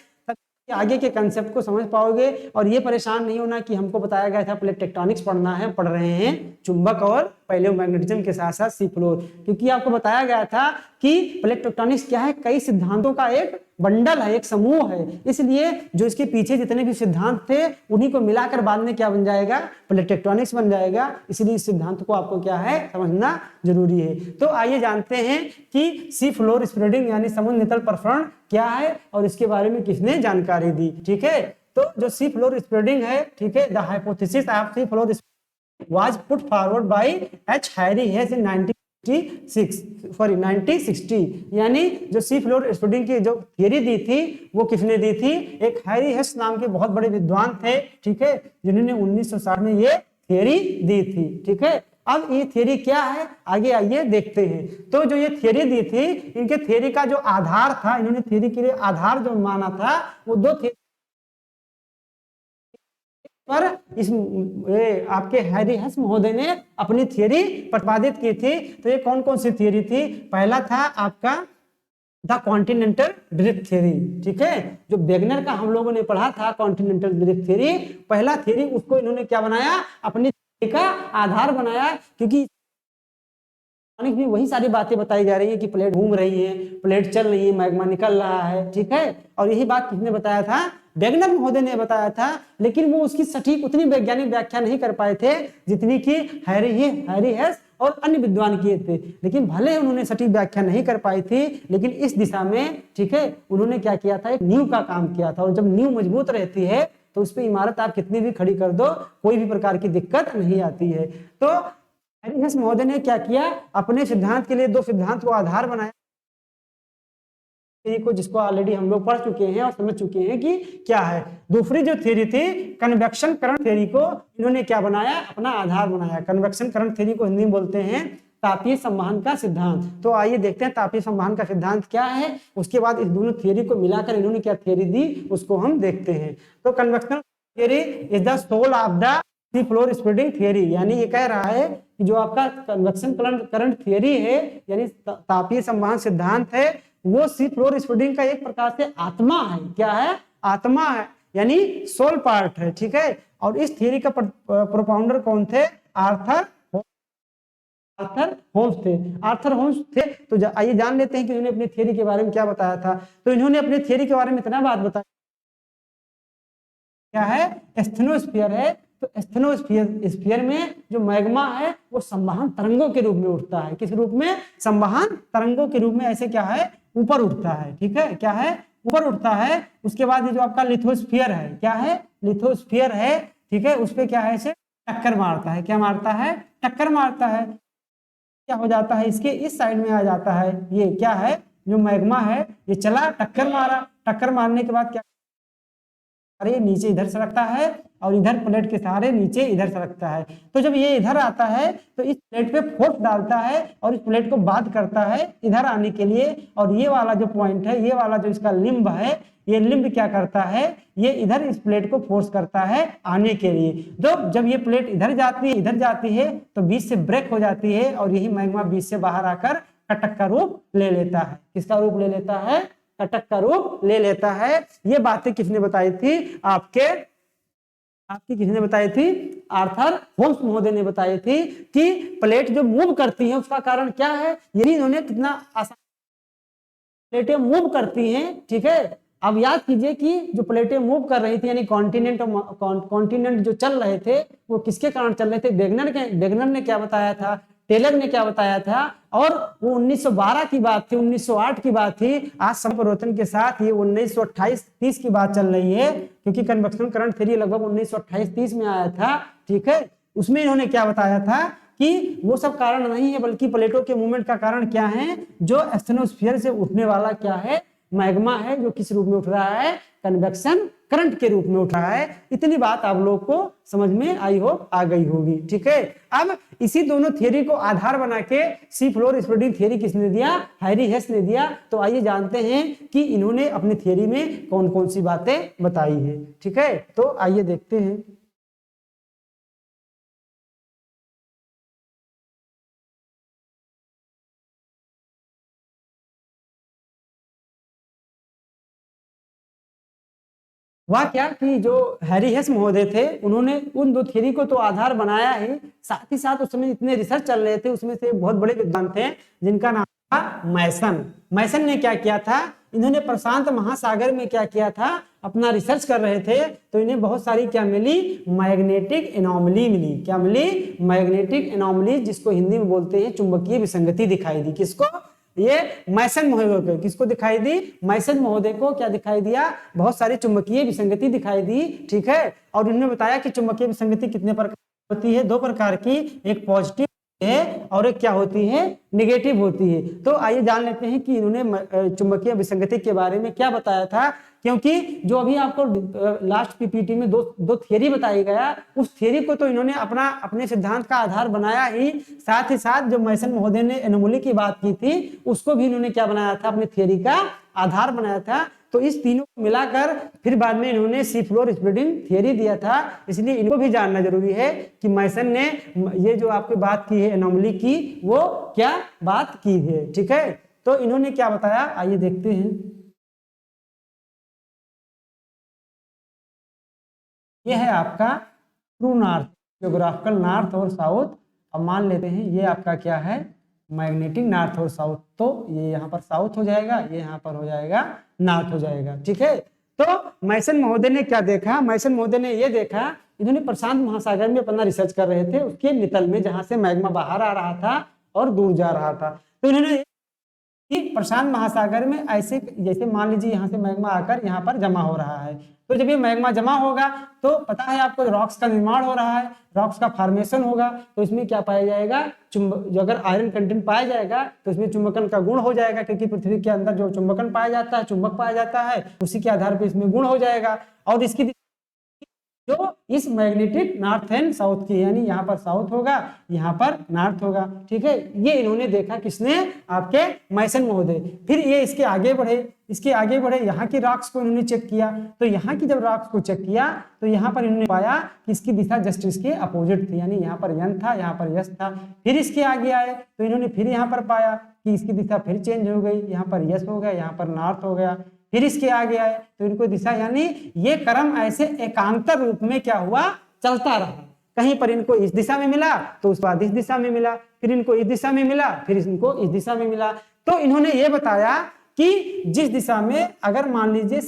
आगे के कंसेप्ट को समझ पाओगे। और ये परेशान नहीं होना कि हमको बताया गया था प्लेट टेक्टोनिक्स पढ़ना है, पढ़ रहे हैं चुंबक और पैलियोमैग्नेटिज्म के साथ साथ सी फ्लोर, क्योंकि आपको बताया गया था कि प्लेट टेक्टोनिक्स क्या है, कई सिद्धांतों का एक बंडल है, एक समूह है। इसलिए जो इसके पीछे जितने भी सिद्धांत थे उन्हीं को मिलाकर बाद में क्या बन जाएगा, प्लेट टेक्टोनिक्स बन जाएगा। इसलिए इस सिद्धांत को आपको क्या है समझना जरूरी है। तो आइए जानते हैं कि सी फ्लोर स्प्रेडिंग यानी समुद्र नितल प्रसरण क्या है और इसके बारे में किसने जानकारी दी। ठीक है, तो जो सी फ्लोर स्प्रेडिंग है, ठीक है, the hypothesis of sea floor was put forward by H. Harry Hess in 19 1960 यानी जो सी फ्लोर स्प्रेडिंग की जो थियरी दी थी वो किसने दी थी? एक हैरी हेस नाम के बहुत बड़े विद्वान थे, ठीक है, जिन्होंने 1960 में ये थियरी दी थी, ठीक है। अब ये थियरी क्या है, आगे आइए देखते हैं। तो जो ये थियरी दी थी, इनके थियरी का जो आधार था, इन्होंने थियरी के लिए आधार जो माना था वो दो थियरी पर आपके हैरी हेस महोदय ने अपनी थियरी प्रतिपादित की थी। तो ये कौन कौन सी थियरी थी? पहला था आपका द कॉन्टिनेंटल ड्रिफ्ट थियरी, ठीक है, जो वेगनर का हम लोगों ने पढ़ा था कॉन्टिनेंटल ड्रिफ्ट थियरी, पहला थियरी, उसको इन्होंने क्या बनाया? अपनी थियरी का आधार बनाया, क्योंकि में वही सारी बातें बताई जा रही है कि प्लेट घूम रही है, प्लेट चल रही है, मैग्मा निकल रहा है, ठीक है। और यही बात किसने बताया था? वेगनर महोदय ने बताया था, लेकिन वो उसकी सटीक उतनी वैज्ञानिक व्याख्या नहीं कर पाए थे जितनी कि हैरी हेस और अन्य विद्वान किए थे। लेकिन भले उन्होंने सटीक व्याख्या नहीं कर पाई थी, लेकिन इस दिशा में, ठीक है, उन्होंने क्या किया था? एक नींव का काम किया था। और जब नींव मजबूत रहती है तो उस पर इमारत आप कितनी भी खड़ी कर दो, कोई भी प्रकार की दिक्कत नहीं आती है। तो हैरी हेस महोदय ने क्या किया? अपने सिद्धांत के लिए दो सिद्धांत को आधार बनाया, को जिसको ऑलरेडी हम लोग पढ़ चुके हैं और समझ चुके हैं कि क्या है। दूसरी जो थ्योरी थी कन्वेक्शन करंट थ्योरी को इन्होंने क्या बनाया? अपना आधार बनाया। कन्वेक्शन करंट थ्योरी को हिंदी में बोलते हैं तापीय संवहन का सिद्धांत। तो आइए देखते हैं तापीय संवहन का सिद्धांत क्या है, उसके बाद इस दोनों थ्योरी को मिलाकर इन्होंने क्या थ्योरी दी उसको हम देखते हैं। तो convection theory is the soul of the sea floor spreading theory, यानी ये कह रहा है कि जो आपका कन्वेक्शन करंट थ्योरी है, यानी तापीय संवहन सिद्धांत है, वो सी फ्लोर स्प्रेडिंग का एक प्रकार से आत्मा है। क्या है? आत्मा है, यानी सोल पार्ट है, ठीक है। और इस थ्योरी का प्रोपाउंडर कौन थे? आर्थर होम्स थे। आर्थर होम्स थे। तो आइए जान लेते हैं कि उन्होंने अपनी थ्योरी के बारे में क्या बताया था। तो इन्होंने अपनी थ्योरी के बारे में इतना बात बताया, क्या है? स्टेनोस्फीयर है। तो स्टेनोस्फीयर में जो मैग्मा है वो संवहन तरंगों के रूप में उठता है। किस रूप में? संवहन तरंगों के रूप में ऐसे क्या है? ऊपर उठता है, ठीक है। क्या है? ऊपर उठता है। उसके बाद ये जो आपका लिथोस्फीयर है, क्या है? लिथोस्फीयर है, ठीक है, उस पे क्या है? इसे टक्कर मारता है। क्या मारता है? टक्कर मारता है। क्या हो जाता है? इसके इस साइड में आ जाता है। ये क्या है? जो मैग्मा है ये चला, टक्कर मारा, टक्कर मारने के बाद क्या, अरे नीचे इधर सरकता है और इधर प्लेट के सहारे नीचे इधर सरकता है। तो जब ये इधर आता है तो इस प्लेट पे फोर्स डालता है और इस प्लेट को बाध्य करता है इधर आने के लिए। और ये वाला जो पॉइंट है, ये वाला जो इसका लिम्ब है, ये लिम्ब क्या करता है? ये इधर इस प्लेट को फोर्स करता है आने के लिए। तो जब ये प्लेट इधर जाती है तो बीच से ब्रेक हो जाती है और यही मैग्मा बीच से बाहर आकर कटक का रूप ले लेता है। किसका रूप ले लेता है? कटक का रूप ले लेता है। ये बातें किसने बताई थी? आपकी किसने बताई थी? आर्थर होम्स महोदय ने बताई थी कि प्लेट जो मूव करती है उसका कारण क्या है। यानी इन्होंने कितना आसान प्लेटें मूव करती हैं, ठीक है। अब याद कीजिए कि जो प्लेटें मूव कर रही थी, यानी कॉन्टिनेंट जो चल रहे थे वो किसके कारण चल रहे थे? वेगनर ने क्या बताया था, टेलर ने क्या बताया था, और वो 1912 की बात थी, 1908 की बात थी। आज समय परिवर्तन के साथ ये 1928-30 की बात चल रही है, क्योंकि कन्वेक्शन करंट थ्योरी लगभग 1928-30 में आया था, ठीक है। उसमें इन्होंने क्या बताया था कि वो सब कारण नहीं है, बल्कि प्लेटों के मूवमेंट का कारण क्या है? जो स्टेनोस्फीयर से उठने वाला क्या है? मैग्मा है, जो किस रूप में उठ रहा है? कन्वेक्शन करंट के रूप में उठ रहा है। इतनी बात आप लोग को समझ में आई हो, आ गई होगी, ठीक है। अब इसी दोनों थ्योरी को आधार बना के सी फ्लोर स्प्रेडिंग थ्योरी किसने दिया? हैरी हेस ने दिया। तो आइए जानते हैं कि इन्होंने अपनी थ्योरी में कौन कौन सी बातें बताई है, ठीक है। तो आइए देखते हैं। हुआ क्या कि जो हैरी हेस महोदय थे उन्होंने उन दो थ्योरी को तो आधार बनाया ही, साथ ही साथ उस समय इतने रिसर्च चल रहे थे, उसमें से बहुत बड़े विद्वान थे जिनका नाम था मैसन ने क्या किया था? इन्होंने प्रशांत महासागर में क्या किया था? अपना रिसर्च कर रहे थे, तो इन्हें बहुत सारी क्या मिली? मैग्नेटिक एनोमली मिली। क्या मिली? मैग्नेटिक एनोमली, जिसको हिंदी में बोलते हैं चुंबकीय विसंगति दिखाई दी। किसको? ये मैसन महोदय को। किसको दिखाई दी? मैसन महोदय को क्या दिखाई दिया? बहुत सारी चुंबकीय विसंगति दिखाई दी, ठीक है। और उन्होंने बताया कि चुंबकीय विसंगति कितने प्रकार होती है? दो प्रकार की, एक पॉजिटिव है और एक क्या होती है, निगेटिव होती है। तो आइए जान लेते हैं कि इन्होंने चुंबकीय विसंगति के बारे में क्या बताया था, क्योंकि जो अभी आपको लास्ट पीपीटी में दो थियरी बताई गया, उस थियरी को तो इन्होंने अपने सिद्धांत का आधार बनाया ही, साथ ही साथ जो मैसन महोदय ने एनोमली की बात की थी उसको भी इन्होंने क्या बनाया था, अपने थियरी का आधार बनाया था। तो इस तीनों को मिलाकर फिर बाद में इन्होंने सी फ्लोर स्प्लिटिंग थियरी दिया था। इसलिए इनको भी जानना जरूरी है कि मैसन ने ये जो आपकी बात की है एनोमली की, वो क्या बात की है। ठीक है, तो इन्होंने क्या बताया, आइए देखते हैं। ये है आपका ट्रू नॉर्थ, ज्योग्राफिकल नॉर्थ और साउथ। अब मान लेते हैं ये आपका क्या है, मैग्नेटिक नॉर्थ और साउथ। तो ये यहाँ पर साउथ हो जाएगा, ये यहाँ पर हो जाएगा नॉर्थ हो जाएगा। ठीक है, तो मैसन महोदय ने क्या देखा, मैसन महोदय ने ये देखा, इन्होंने प्रशांत महासागर में अपना रिसर्च कर रहे थे, उसके नितल में जहां से मैग्मा बाहर आ रहा था और दूर जा रहा था। तो इन्होंने प्रशांत महासागर में ऐसे, जैसे मान लीजिए यहाँ से मैग्मा आकर यहाँ पर जमा हो रहा है, तो जब ये मैग्मा जमा होगा तो पता है आपको रॉक्स का निर्माण हो रहा है, रॉक्स का फॉर्मेशन होगा, तो इसमें क्या पाया जाएगा, जो अगर आयरन कंटेंट पाया जाएगा तो इसमें चुंबकन का गुण हो जाएगा, क्योंकि पृथ्वी के अंदर जो चुंबकन पाया जाता है, चुंबक पाया जाता है, उसी के आधार पर इसमें गुण हो जाएगा। और इसकी जो इस मैग्नेटिक नॉर्थ एंड साउथ की, यानी यहाँ पर साउथ होगा, यहाँ पर नॉर्थ होगा। ठीक है, ये इन्होंने देखा, किसने, आपके मैसन महोदय। फिर ये इसके आगे बढ़े, यहाँ की रॉक्स को इन्होंने चेक किया। तो यहाँ की जब रॉक्स को चेक किया तो यहाँ पर इन्होंने पाया कि इसकी दिशा जस्ट इसके अपोजिट थी, यानी यहाँ पर यन था, यहाँ पर यस था। फिर इसके आगे आए तो इन्होंने फिर यहाँ पर पाया कि इसकी दिशा फिर चेंज हो गई, यहाँ पर यस हो गया, यहाँ पर नॉर्थ हो गया। फिर इसके आगे आए तो इनको दिशा, यानी ये क्रम ऐसे एकांतर रूप में क्या हुआ, चलता रहा। कहीं पर इनको इस दिशा में मिला तो उसके बाद इस दिशा में मिला, फिर इनको इस दिशा में मिला, फिर इनको इस दिशा में मिला। तो इन्होंने ये बताया कि जिस दिशा में, अगर मान लीजिए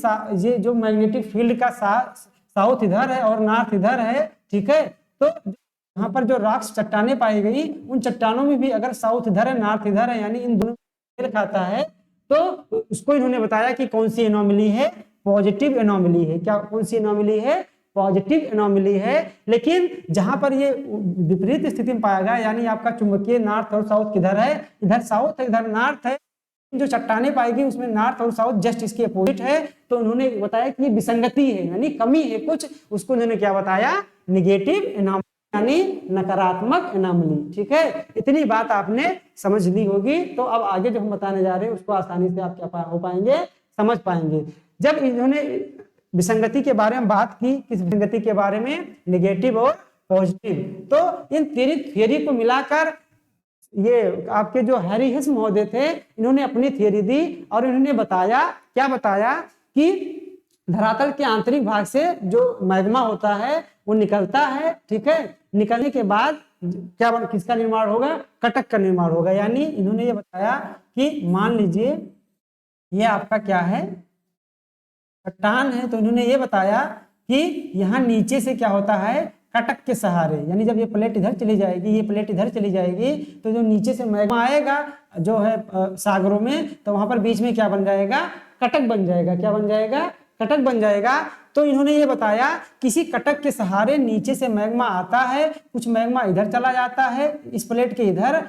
ये जो मैग्नेटिक फील्ड का साउथ इधर है और नॉर्थ इधर है, ठीक है, तो यहाँ पर जो रॉक्स चट्टाने पाई गई, उन चट्टानों में भी अगर साउथ इधर है, नॉर्थ इधर है, यानी इन दोनों मेल खाता है, तो उसको इन्होंने बताया कि कौन सी एनोमली है, पॉजिटिव एनोमली है। क्या, कौन सी एनोमली है, पॉजिटिव एनोमली है। लेकिन जहां पर ये विपरीत स्थिति में पाया गया, यानी आपका चुंबकीय नॉर्थ और साउथ किधर है, इधर साउथ है, इधर नॉर्थ है, जो चट्टाने पाएगी उसमें नॉर्थ और साउथ जस्ट इसके अपोजिट है। तो उन्होंने बताया कि ये विसंगति है, यानी कमी है कुछ, उसको उन्होंने क्या बताया, निगेटिव एनोमली, यानी नकारात्मक एनोमली। ठीक है, इतनी बात आपने समझ ली होगी। तो अब आगे जो हम बताने जा रहे हैं उसको आसानी से आप क्या हो पाएंगे, समझ पाएंगे। जब इन्होंने विसंगति के बारे में बात की, किस विसंगति के बारे में, निगेटिव और पॉजिटिव, तो इन थियरी को मिलाकर ये आपके जो हैरी हेस महोदय थे, इन्होंने अपनी थियरी दी और इन्होंने बताया, क्या बताया, कि धरातल के आंतरिक भाग से जो मैग्मा होता है वो निकलता है। ठीक है, निकलने के बाद क्या किसका निर्माण होगा, कटक का निर्माण होगा। यानी इन्होंने ये बताया कि मान लीजिए ये आपका क्या है, चट्टान है, तो इन्होंने ये बताया कि यहाँ नीचे से क्या होता है, कटक के सहारे, यानी जब ये प्लेट इधर चली जाएगी, ये प्लेट इधर चली जाएगी, तो जो नीचे से मैग्मा आएगा जो है सागरों में, तो वहां पर बीच में क्या बन जाएगा, कटक बन जाएगा। क्या बन जाएगा, कटक बन जाएगा। तो इन्होंने ये बताया किसी कटक के सहारे नीचे से मैग्मा आता है, कुछ मैग्मा इधर चला जाता है, इस प्लेट के इधर,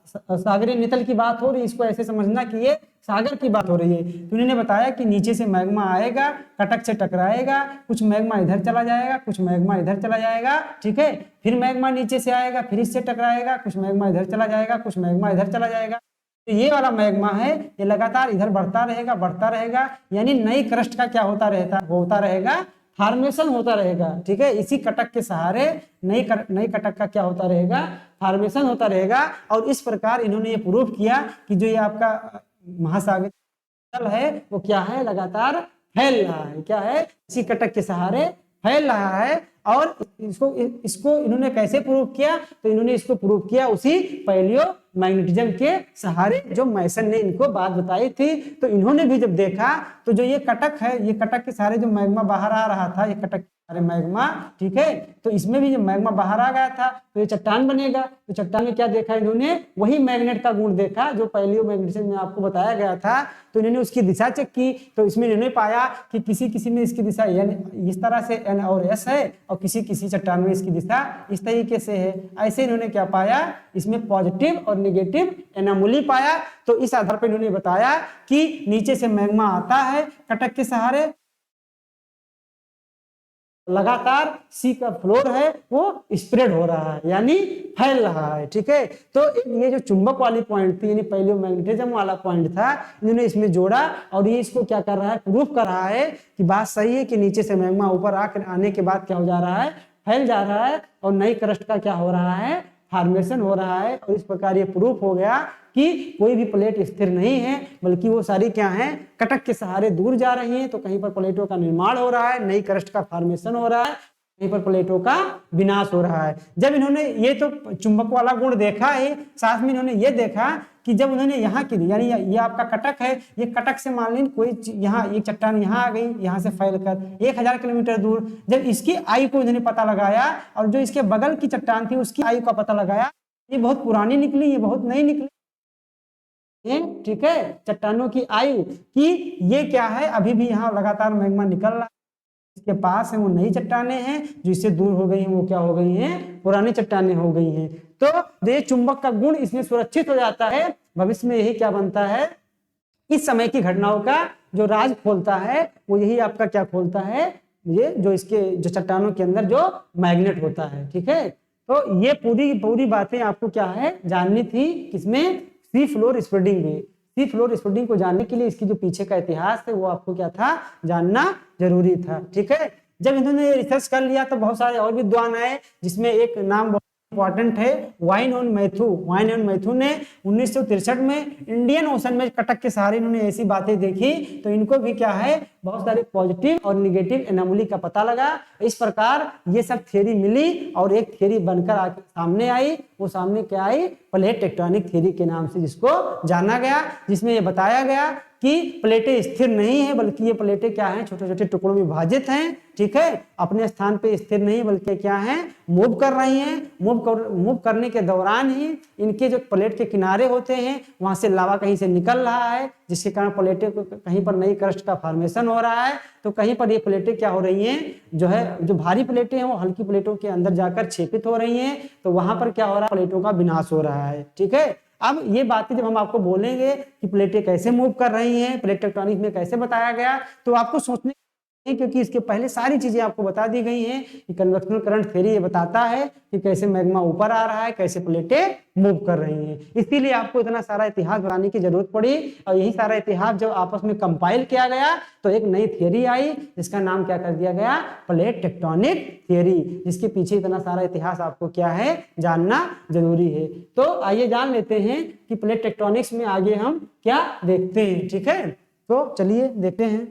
सागरीय नितल की बात हो रही है, इसको ऐसे समझना कि ये सागर की बात हो रही है। तो इन्होंने बताया कि नीचे से मैग्मा आएगा, कटक से टकराएगा, कुछ मैग्मा इधर चला जाएगा, कुछ मैग्मा इधर चला जाएगा। ठीक है, फिर मैग्मा नीचे से आएगा, फिर इससे टकराएगा, कुछ मैग्मा इधर चला जाएगा, कुछ मैग्मा इधर चला जाएगा। तो ये वाला मैग्मा है, ये लगातार इधर बढ़ता रहेगा, यानी नई क्रस्ट का क्या होता रहेगा, फॉर्मेशन होता रहेगा। ठीक है, इसी कटक के सहारे नई कटक का क्या होता रहेगा, फॉर्मेशन होता रहेगा। और इस प्रकार इन्होंने ये प्रूव किया कि जो ये आपका महासागर जल है वो क्या है, लगातार फैल रहा है। क्या है, इसी कटक के सहारे फैल रहा है। और इसको इन्होंने कैसे प्रूव किया, तो इन्होंने इसको प्रूव किया उसी पैलियो मैग्नेटिज्म के सहारे, जो मैसन ने इनको बात बताई थी। तो इन्होंने भी जब देखा तो जो ये कटक है, ये कटक के सहारे जो मैग्मा बाहर आ रहा था, ये कटक अरे मैग्मा, ठीक है, तो इसमें भी जब मैग्मा बाहर आ गया था तो ये चट्टान बनेगा। तो चट्टान में क्या देखा इन्होंने, वही मैग्नेट का गुण देखा जो पैलियोमैग्नेटिज्म में आपको बताया गया था। तो इन्होंने उसकी दिशा चेक की, तो इसमें इन्होंने पाया कि किसी किसी में इसकी दिशा यानी इस तरह से N और S है, और किसी किसी चट्टान में इसकी दिशा इस तरीके से है। ऐसे इन्होंने क्या पाया, इसमें पॉजिटिव और निगेटिव एनामोली पाया। तो इस आधार पर इन्होंने बताया कि नीचे से मैग्मा आता है कटक के सहारे, लगातार सी का फ्लोर है वो स्प्रेड हो रहा है, यानी फैल रहा है, ठीक है। तो ये जो चुंबक वाली पॉइंट थी, यानी पैलियोमैग्नेटिज्म वाला पॉइंट था, इन्होंने इसमें जोड़ा और ये इसको क्या कर रहा है, प्रूफ कर रहा है कि बात सही है कि नीचे से मैग्मा ऊपर आने के बाद क्या हो जा रहा है, फैल जा रहा है और नई क्रस्ट का क्या हो रहा है, फॉर्मेशन हो रहा है। और इस प्रकार ये प्रूफ हो गया कि कोई भी प्लेट स्थिर नहीं है, बल्कि वो सारी क्या है, कटक के सहारे दूर जा रही हैं। तो कहीं पर प्लेटों का निर्माण हो रहा है, नई क्रस्ट का फॉर्मेशन हो रहा है, कहीं पर प्लेटों का विनाश हो रहा है। जब इन्होंने ये तो चुंबक वाला गुण देखा है, साथ में इन्होंने ये देखा कि जब उन्होंने यहाँ की यानी ये आपका कटक है, ये कटक से मान लीजिए कोई यहाँ एक चट्टान यहाँ आ गई, यहाँ से फैलकर 1000 किलोमीटर दूर, जब इसकी आयु को इन्होंने पता लगाया और जो इसके बगल की चट्टान थी उसकी आयु का पता लगाया, ये बहुत पुरानी निकली, ये बहुत नई निकली, ठीक है। चट्टानों की आयु कि ये क्या है, अभी भी यहाँ लगातार मैग्मा निकल रहा है, इसके पास है वो नई चट्टाने हैं, जो इससे दूर हो गई हैं वो क्या हो गई हैं, पुरानी चट्टाने हो गई हैं। तो ये चुंबक का गुण इसमें सुरक्षित हो जाता है। भविष्य में यही क्या बनता है, इस समय की घटनाओं का जो राज खोलता है वो यही आपका क्या खोलता है, ये जो इसके जो चट्टानों के अंदर जो मैग्नेट होता है, ठीक है। तो ये पूरी बातें आपको क्या है जाननी थी, किसमें, सी फ्लोर स्प्रेडिंग में। सी फ्लोर स्प्रेडिंग को जानने के लिए इसकी जो पीछे का इतिहास है वो आपको क्या था, जानना जरूरी था, ठीक है। जब इन्होंने रिसर्च कर लिया तो बहुत सारे और विद्वान आए, जिसमें एक नाम इंपॉर्टेंट है, wine on Matthew. Wine on Matthew ने 1963 में इंडियन ओशन में कटक के सहारे इन्होंने ऐसी बातें देखी, तो इनको भी क्या है, बहुत सारे पॉजिटिव और निगेटिव एनोमली का पता लगा। इस प्रकार ये सब थ्योरी मिली और एक थ्योरी बनकर सामने आई। वो सामने क्या आई, प्लेट टेक्टोनिक थ्योरी के नाम से जिसको जाना गया, जिसमें ये बताया गया कि प्लेटें स्थिर नहीं है, बल्कि ये प्लेटें क्या हैं, छोटे छोटे टुकड़ों में विभाजित हैं, ठीक है। अपने स्थान पे स्थिर नहीं बल्कि क्या है, मूव कर रही हैं। मूव करने के दौरान ही इनके जो प्लेट के किनारे होते हैं वहां से लावा कहीं से निकल रहा है, जिसके कारण प्लेटें कहीं पर नई क्रस्ट का फॉर्मेशन हो रहा है, तो कहीं पर ये प्लेटें क्या हो रही हैं, जो है जो भारी प्लेटें हैं वो हल्की प्लेटों के अंदर जाकर छेपित हो रही हैं, तो वहां पर क्या हो रहा है, प्लेटों का विनाश हो रहा है, ठीक है। अब ये बातें जब हम आपको बोलेंगे कि प्लेटें कैसे मूव कर रही हैं, प्लेट टेक्टोनिक्स में कैसे बताया गया, तो आपको सोचने, क्योंकि इसके पहले सारी चीजें आपको बता दी गई हैं कि कन्वेक्शनल करंट थ्योरी ये बताता है कि कैसे मैग्मा ऊपर आ रहा है, कैसे प्लेटें मूव कर रही हैं। इसीलिए आपको इतना सारा इतिहास बताने की जरूरत पड़ी, और यही सारा इतिहास जब आपस में कंपाइल किया गया तो एक नई थ्योरी आई, जिसका नाम क्या कर दिया गया, प्लेट टेक्टोनिक थ्योरी, जिसके पीछे इतना सारा इतिहास आपको क्या है, जानना जरूरी है। तो आइए जान लेते हैं कि प्लेट टेक्टोनिक्स में आगे हम क्या देखते हैं, ठीक है। तो चलिए देखते हैं।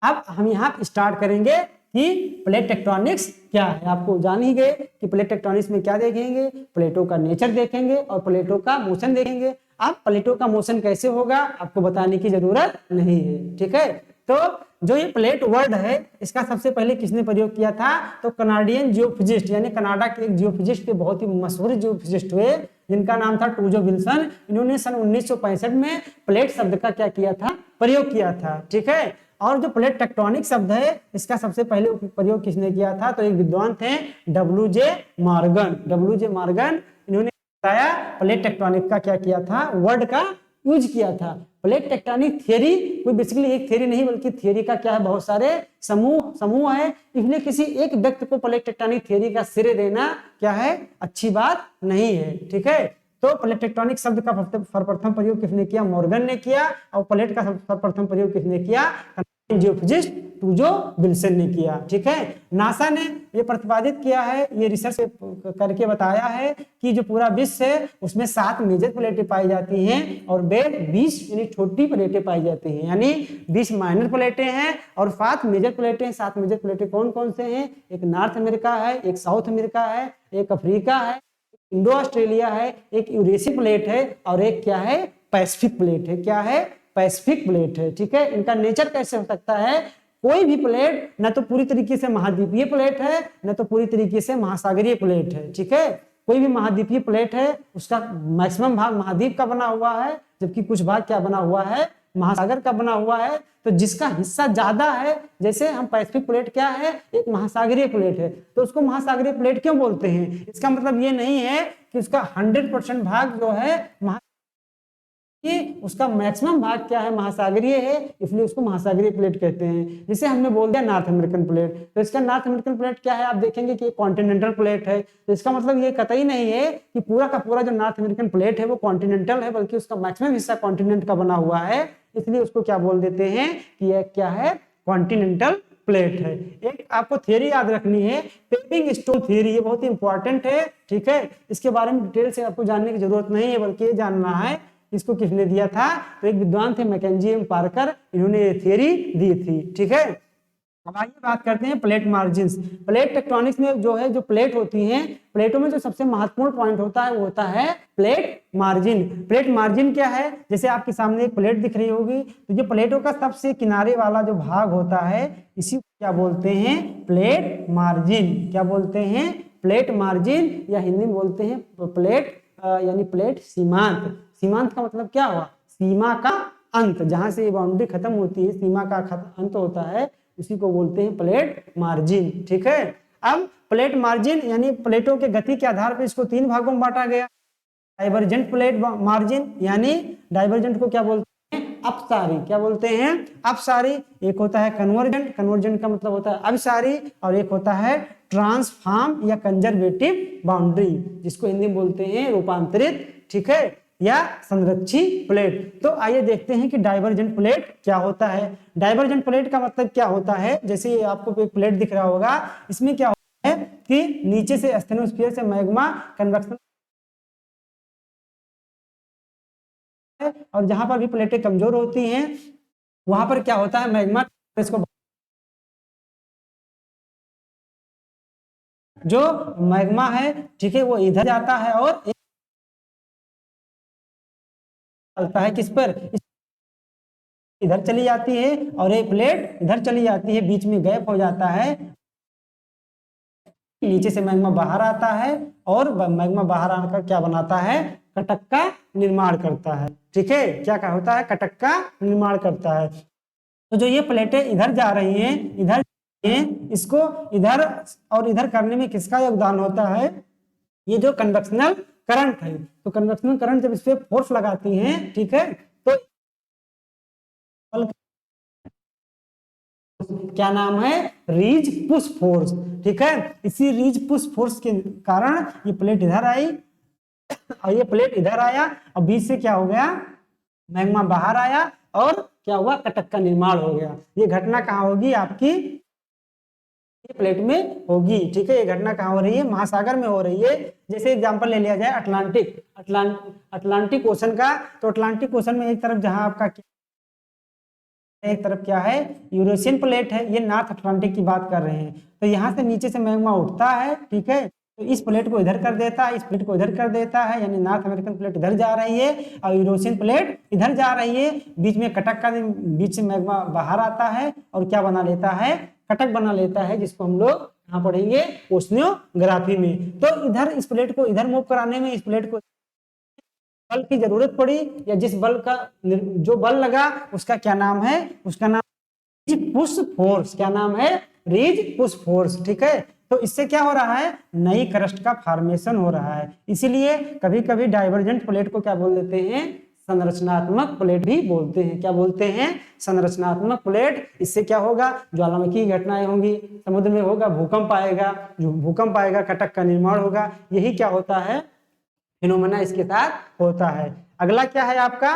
अब हम यहाँ स्टार्ट करेंगे कि प्लेट टेक्टोनिक्स क्या है। आपको जान ही गए कि प्लेट टेक्टोनिक्स में क्या देखेंगे, प्लेटों का नेचर देखेंगे और प्लेटों का मोशन देखेंगे। अब प्लेटों का मोशन कैसे होगा आपको बताने की जरूरत नहीं है, ठीक है। तो जो ये प्लेट वर्ड है इसका सबसे पहले किसने प्रयोग किया था, तो कनाडियन जियोफिजिस्ट यानी कनाडा के एक जियोफिजिस्ट के बहुत ही मशहूर जियोफिजिस्ट हुए, जिनका नाम था टूजो विल्सन। इन्होंने सन 1965 में प्लेट शब्द का क्या किया था, प्रयोग किया था, ठीक है। और जो प्लेट टेक्टोनिक शब्द है इसका सबसे पहले प्रयोग किसने किया था, तो एक विद्वान थे डब्ल्यू.जे. मॉर्गन। डब्ल्यू.जे. मॉर्गन इन्होंने बताया प्लेट टेक्टोनिक का क्या किया था, वर्ड का यूज किया था। प्लेट टेक्टोनिक थ्योरी कोई बेसिकली एक थ्योरी नहीं बल्कि थ्योरी का क्या है, बहुत सारे समूह है, इसलिए किसी एक व्यक्ति को प्लेट टेक्टोनिक थ्योरी का श्रेय देना क्या है, अच्छी बात नहीं है, ठीक है। तो प्लेट टेक्टोनिक शब्द का सर्वप्रथम प्रयोग किसने किया, मॉर्गन ने किया, और प्लेट का सर्वप्रथम प्रयोग किसने किया, जियोफिजिस्ट टूजो विल्सन ने किया। ठीक है, नासा ने ये प्रतिपादित किया है, ये रिसर्च करके बताया है कि जो पूरा विश्व है उसमें 7 मेजर प्लेटें पाई जाती हैं और वे 20 यानी छोटी प्लेटें पाई जाती हैं, यानी 20 माइनर प्लेटें हैं और 7 मेजर प्लेटें हैं। 7 मेजर प्लेटें कौन कौन से हैं? एक नॉर्थ अमेरिका है, एक साउथ अमेरिका है, एक अफ्रीका है, इंडो ऑस्ट्रेलिया है, एक यूरेशियन प्लेट है और एक क्या है? पैसिफिक प्लेट है। क्या है? पैसिफिक प्लेट है। ठीक है, इनका नेचर कैसे हो सकता है? कोई भी प्लेट न तो पूरी तरीके से महाद्वीपीय प्लेट है न तो पूरी तरीके से महासागरीय प्लेट है। ठीक है, कोई भी महाद्वीपीय प्लेट है उसका मैक्सिमम भाग महाद्वीप का बना हुआ है, जबकि कुछ भाग क्या बना हुआ है? महासागर का बना हुआ है। तो जिसका हिस्सा ज्यादा है, जैसे हम पैसिफिक प्लेट क्या है? एक महासागरीय प्लेट है, तो उसको महासागरीय प्लेट क्यों बोलते हैं? इसका मतलब ये नहीं है कि उसका 100% भाग जो है कि उसका मैक्सिमम भाग क्या है? महासागरीय है, इसलिए उसको महासागरीय प्लेट कहते हैं। जिसे हमने बोल दिया नॉर्थ अमेरिकन प्लेट, तो इसका नॉर्थ अमेरिकन प्लेट क्या है? आप देखेंगे कि कॉन्टिनेंटल प्लेट है। तो इसका मतलब ये कतई नहीं है कि पूरा का पूरा जो नॉर्थ अमेरिकन प्लेट है वो कॉन्टिनेंटल है, बल्कि उसका मैक्सिमम हिस्सा कॉन्टिनेंट का बना हुआ है, इसलिए उसको क्या बोल देते हैं कि यह क्या है? कॉन्टिनेंटल प्लेट है। एक आपको थियरी याद रखनी है, पेपिंग स्टोन थियरी, ये बहुत ही इंपॉर्टेंट है। ठीक है, इसके बारे में डिटेल से आपको जानने की जरूरत नहीं है, बल्कि ये जानना है इसको किसने दिया था? तो एक विद्वान थे मैकेंजी एम पार्कर, इन्होंने ये थियरी दी थी। ठीक है, अब आइए बात करते हैं प्लेट मार्जिन्स। प्लेट टेक्टोनिक्स में जो है, जो प्लेट होती हैं, प्लेटों में जो सबसे महत्वपूर्ण पॉइंट होता है वो होता है प्लेट मार्जिन। प्लेट मार्जिन क्या है? जैसे आपके सामने एक प्लेट दिख रही होगी, तो जो प्लेटों का सबसे किनारे वाला जो भाग होता है, इसी को क्या बोलते हैं? Plate margin. क्या बोलते हैं? प्लेट मार्जिन, या हिंदी में बोलते हैं प्लेट यानी प्लेट सीमांत। सीमांत का मतलब क्या हुआ? सीमा का अंत, जहां से ये बाउंड्री खत्म होती है, सीमा का अंत होता है, उसी को बोलते हैं प्लेट मार्जिन। ठीक है, अब प्लेट मार्जिन यानी प्लेटों के गति के आधार पर इसको 3 भागों में बांटा गया। डाइवर्जेंट प्लेट मार्जिन, यानी डाइवर्जेंट को क्या बोलते हैं? अपसारी। क्या बोलते हैं? अपसारी। एक होता है कन्वर्जेंट, कन्वर्जेंट का मतलब होता है अभिसारी, और एक होता है ट्रांसफॉर्म या कंजर्वेटिव बाउंड्री, जिसको हिंदी में बोलते हैं रूपांतरित। ठीक है, या संरक्षी प्लेट। तो आइए देखते हैं कि डाइवर्जेंट प्लेट क्या होता है। डाइवर्जेंट प्लेट का मतलब क्या होता है? जैसे ये आपको एक प्लेट दिख रहा होगा, इसमें क्या होता है कि नीचे से स्टेनोस्फीयर से मैग्मा कन्वेक्शन, और जहां पर भी प्लेटें कमजोर होती हैं वहां पर क्या होता है? मैग्मा इसको, जो मैग्मा है, ठीक है, वो इधर जाता है और चलता है किस पर? इधर चली जाती है और एक प्लेट इधर चली जाती है, बीच में गैप हो जाता है, नीचे से मैग्मा बाहर आता है और मैग्मा बाहर आकर क्या बनाता है? कटक का निर्माण करता है। ठीक है, क्या होता है? कटक का निर्माण करता है। तो जो ये प्लेटें इधर जा रही हैं, इधर इसको इधर और इधर करने में किसका योगदान होता है? ये जो कन्वेक्शनल करंट है। तो कन्वेक्शनल करंट जब इस पे फोर्स लगाती हैं, ठीक है, तो क्या नाम है? रीज पुश फोर्स। ठीक है, इसी रीज पुश फोर्स के कारण ये प्लेट इधर आई और ये प्लेट इधर आया और बीच से क्या हो गया? मैग्मा बाहर आया और क्या हुआ? कटक का निर्माण हो गया। ये घटना कहाँ होगी? आपकी प्लेट में होगी। ठीक है, ये घटना कहाँ हो रही है? महासागर में हो रही है। जैसे एग्जांपल ले लिया जाए अटलांटिक ओशन का, तो अटलांटिक ओशन में एक तरफ जहां आपका एक तरफ क्या है? यूरेशियन प्लेट है, ये नॉर्थ अटलांटिक की बात कर रहे हैं। तो यहाँ से नीचे से मैग्मा उठता है, ठीक है, तो इस प्लेट को इधर कर देता है, इस प्लेट को इधर कर देता है, यानी नॉर्थ अमेरिकन प्लेट इधर जा रही है और यूरोशियन प्लेट इधर जा रही है। बीच में कटक का, बीच से मैग्मा बाहर आता है और क्या बना लेता है? कटक बना लेता है, जिसको हम लोग यहाँ पढ़ेंगे ओशनियोग्राफी में। तो इधर इस प्लेट को इधर मूव कराने में इस प्लेट को बल की जरूरत पड़ी, या जिस बल का जो बल लगा उसका क्या नाम है? उसका नाम रीज पुश फोर्स। क्या नाम है? रीज पुश फोर्स। ठीक है, तो इससे क्या हो रहा है? नई क्रस्ट का फॉर्मेशन हो रहा है। इसीलिए कभी कभी डाइवर्जेंट प्लेट को क्या बोल देते हैं? संरचनात्मक प्लेट भी बोलते हैं। क्या बोलते हैं? संरचनात्मक प्लेट। इससे क्या होगा? ज्वालामुखी की घटनाएं होंगी, समुद्र में होगा भूकंप आएगा, जो भूकंप आएगा कटक का निर्माण होगा। यही क्या होता है? फिनोमेना इसके साथ होता है। अगला क्या है आपका?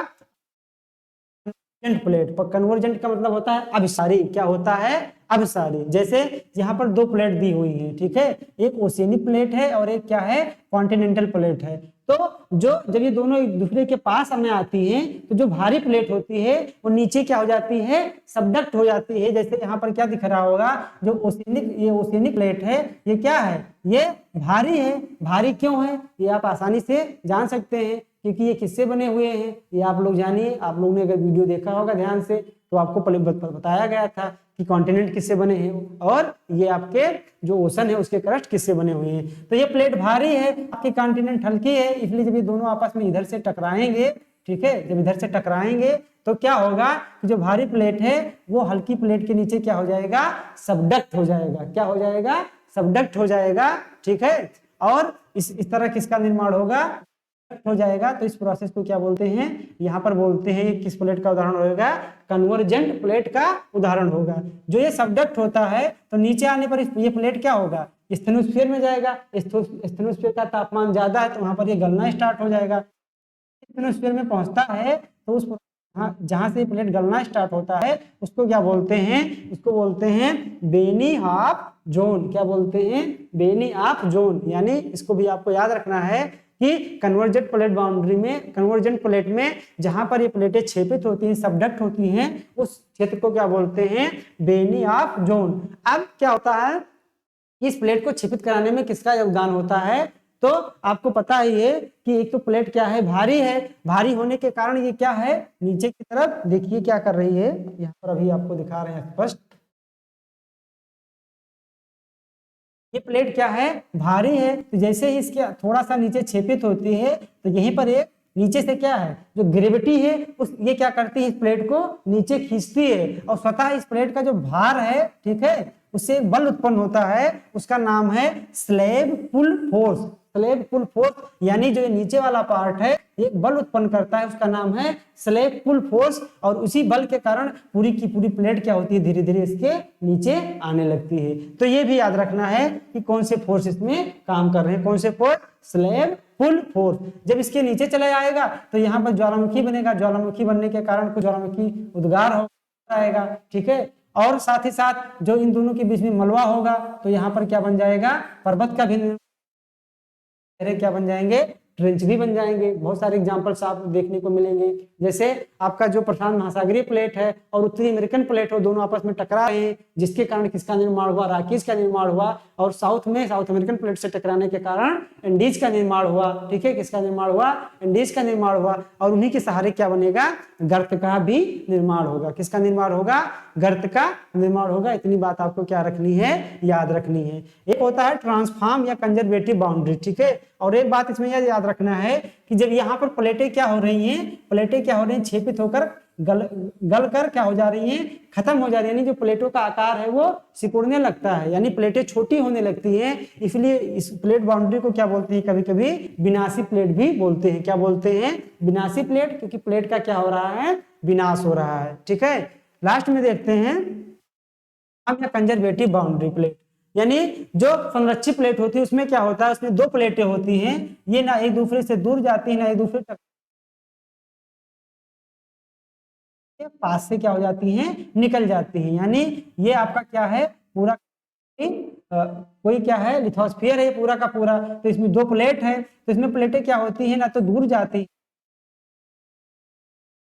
प्लेट पर कन्वर्जेंट का मतलब होता है अभिसारी। क्या होता है? अभिसारी। जैसे यहाँ पर दो प्लेट दी हुई है, ठीक है, एक ओशियनिक प्लेट है और एक क्या है, कॉन्टिनेंटल प्लेट है। तो जो जब ये दोनों एक दूसरे के पास में आती हैं तो जो भारी प्लेट होती है वो नीचे क्या हो जाती है, सबडक्ट हो जाती है। जैसे यहाँ पर क्या दिख रहा होगा, जो ओशियनिक प्लेट है ये क्या है, ये भारी है। भारी क्यों है ये आप आसानी से जान सकते हैं, क्योंकि ये किससे बने हुए हैं ये आप लोग जानिए। आप लोगों ने अगर वीडियो देखा होगा ध्यान से तो आपको पहले बताया गया था कि कॉन्टिनेंट किससे बने हैं और ये आपके जो ओशन है उसके क्रस्ट किससे बने हुए हैं। तो ये प्लेट भारी है, आपकी कॉन्टिनेंट हल्की है, इसलिए जब ये दोनों आपस में इधर से टकराएंगे, ठीक है, जब इधर से टकराएंगे तो क्या होगा कि जो भारी प्लेट है वो हल्की प्लेट के नीचे क्या हो जाएगा, सबडक्ट हो जाएगा। क्या हो जाएगा, सबडक्ट हो जाएगा, ठीक है। और इस तरह किसका निर्माण होगा, हो जाएगा। तो इस प्रोसेस को क्या बोलते हैं, यहाँ पर बोलते हैं, किस प्लेट का उदाहरण होगा, कन्वर्जेंट प्लेट का उदाहरण होगा। जो ये सबडक्ट होता है तो नीचे आने पर ये प्लेट क्या होगा, स्टेनोस्फीयर में जाएगा। स्टेनोस्फीयर का तापमान ज्यादा है तो वहां पर ये गलना स्टार्ट हो जाएगा। स्टेनोस्फीयर में पहुंचता है तो उस जहां से प्लेट गलना स्टार्ट होता है उसको क्या बोलते हैं, उसको बोलते हैं बेनी हाफ जोन। क्या बोलते हैं, बेनी हाफ जोन। यानी इसको भी आपको याद रखना है कि कन्वर्जेंट प्लेट बाउंड्री में, कन्वर्जेंट प्लेट में जहां पर ये प्लेटें छेपित होती हैं, सबडक्ट होती हैं, उस क्षेत्र को क्या बोलते हैं, बेनी ऑफ जोन। अब क्या होता है, इस प्लेट को छेपित कराने में किसका योगदान होता है, तो आपको पता ही है कि एक तो प्लेट क्या है, भारी है। भारी होने के कारण ये क्या है, नीचे की तरफ देखिए क्या कर रही है, यहाँ पर अभी आपको दिखा रहे हैं स्पष्ट। ये प्लेट क्या है, भारी है। तो जैसे ही इसके थोड़ा सा नीचे छेपित होती है तो यहीं पर एक नीचे से क्या है, जो ग्रेविटी है उस ये क्या करती है, इस प्लेट को नीचे खींचती है और स्वतः इस प्लेट का जो भार है, ठीक है, उससे एक बल उत्पन्न होता है, उसका नाम है स्लैब पुल फोर्स। स्लैब पुल फोर्स यानी जो नीचे वाला पार्ट है एक बल उत्पन्न करता है, उसका नाम है स्लैब पुल फोर्स। और उसी बल के कारण पूरी की पूरी प्लेट क्या होती है, धीरे धीरे इसके नीचे आने लगती है। तो ये भी याद रखना है कि कौन से फोर्स इसमें काम कर रहे हैं, कौन से फोर्स, स्लैब पुल फोर्स। जब इसके नीचे चला जाएगा तो यहाँ पर ज्वालामुखी बनेगा, ज्वालामुखी बनने के कारण कुछ ज्वालामुखी उद्गार हो जाएगा, ठीक है। और साथ ही साथ जो इन दोनों के बीच में मलबा होगा तो यहाँ पर क्या बन जाएगा, पर्वत का भी क्या बन जाएंगे, ट्रेंच भी बन जाएंगे। बहुत सारे एग्जांपल्स आपको देखने को मिलेंगे। जैसे आपका जो प्रशांत महासागरीय प्लेट है और उत्तरी अमेरिकन प्लेट है, दोनों आपस में टकरा रहे हैं, जिसके कारण किसका निर्माण हुआ, रॉकीज का निर्माण हुआ। और साउथ में साउथ अमेरिकन प्लेट से टकराने के कारण इंडीज का निर्माण हुआ, ठीक है, किसका निर्माण हुआ, इंडीज का निर्माण हुआ। और उन्हीं के सहारे क्या बनेगा, गर्त का भी निर्माण होगा। किसका निर्माण होगा, गर्त का निर्माण होगा। इतनी बात आपको क्या रखनी है, याद रखनी है। एक होता है ट्रांसफॉर्म या कंजर्वेटिव बाउंड्री, ठीक है। और एक बात इसमें याद रखना है कि जब यहाँ पर प्लेटें क्या हो रही हैं, प्लेटें क्या हो रही हैं, छेपित होकर गल कर क्या हो जा रही हैं, खत्म हो जा रही है। यानी जो प्लेटों का आकार है वो सिकुड़ने लगता है, यानी प्लेटें छोटी होने लगती हैं। इसलिए इस प्लेट बाउंड्री को क्या बोलते हैं, कभी कभी विनाशी प्लेट भी बोलते हैं। क्या बोलते हैं, विनाशी प्लेट, क्योंकि प्लेट का क्या हो रहा है, विनाश हो रहा है, ठीक है। लास्ट में देखते हैं हम कंजर्वेटिव बाउंड्री प्लेट, यानी जो संरक्षित प्लेट होती है उसमें क्या होता है, उसमें दो प्लेटें होती हैं, ये ना एक दूसरे से दूर जाती है ना एक दूसरे तक पास से क्या हो जाती हैं, निकल जाती हैं। यानी ये आपका क्या है, पूरा कोई क्या है, लिथोस्फीयर है पूरा का पूरा। तो इसमें दो प्लेट है तो इसमें प्लेटें क्या होती हैं, ना तो दूर जाती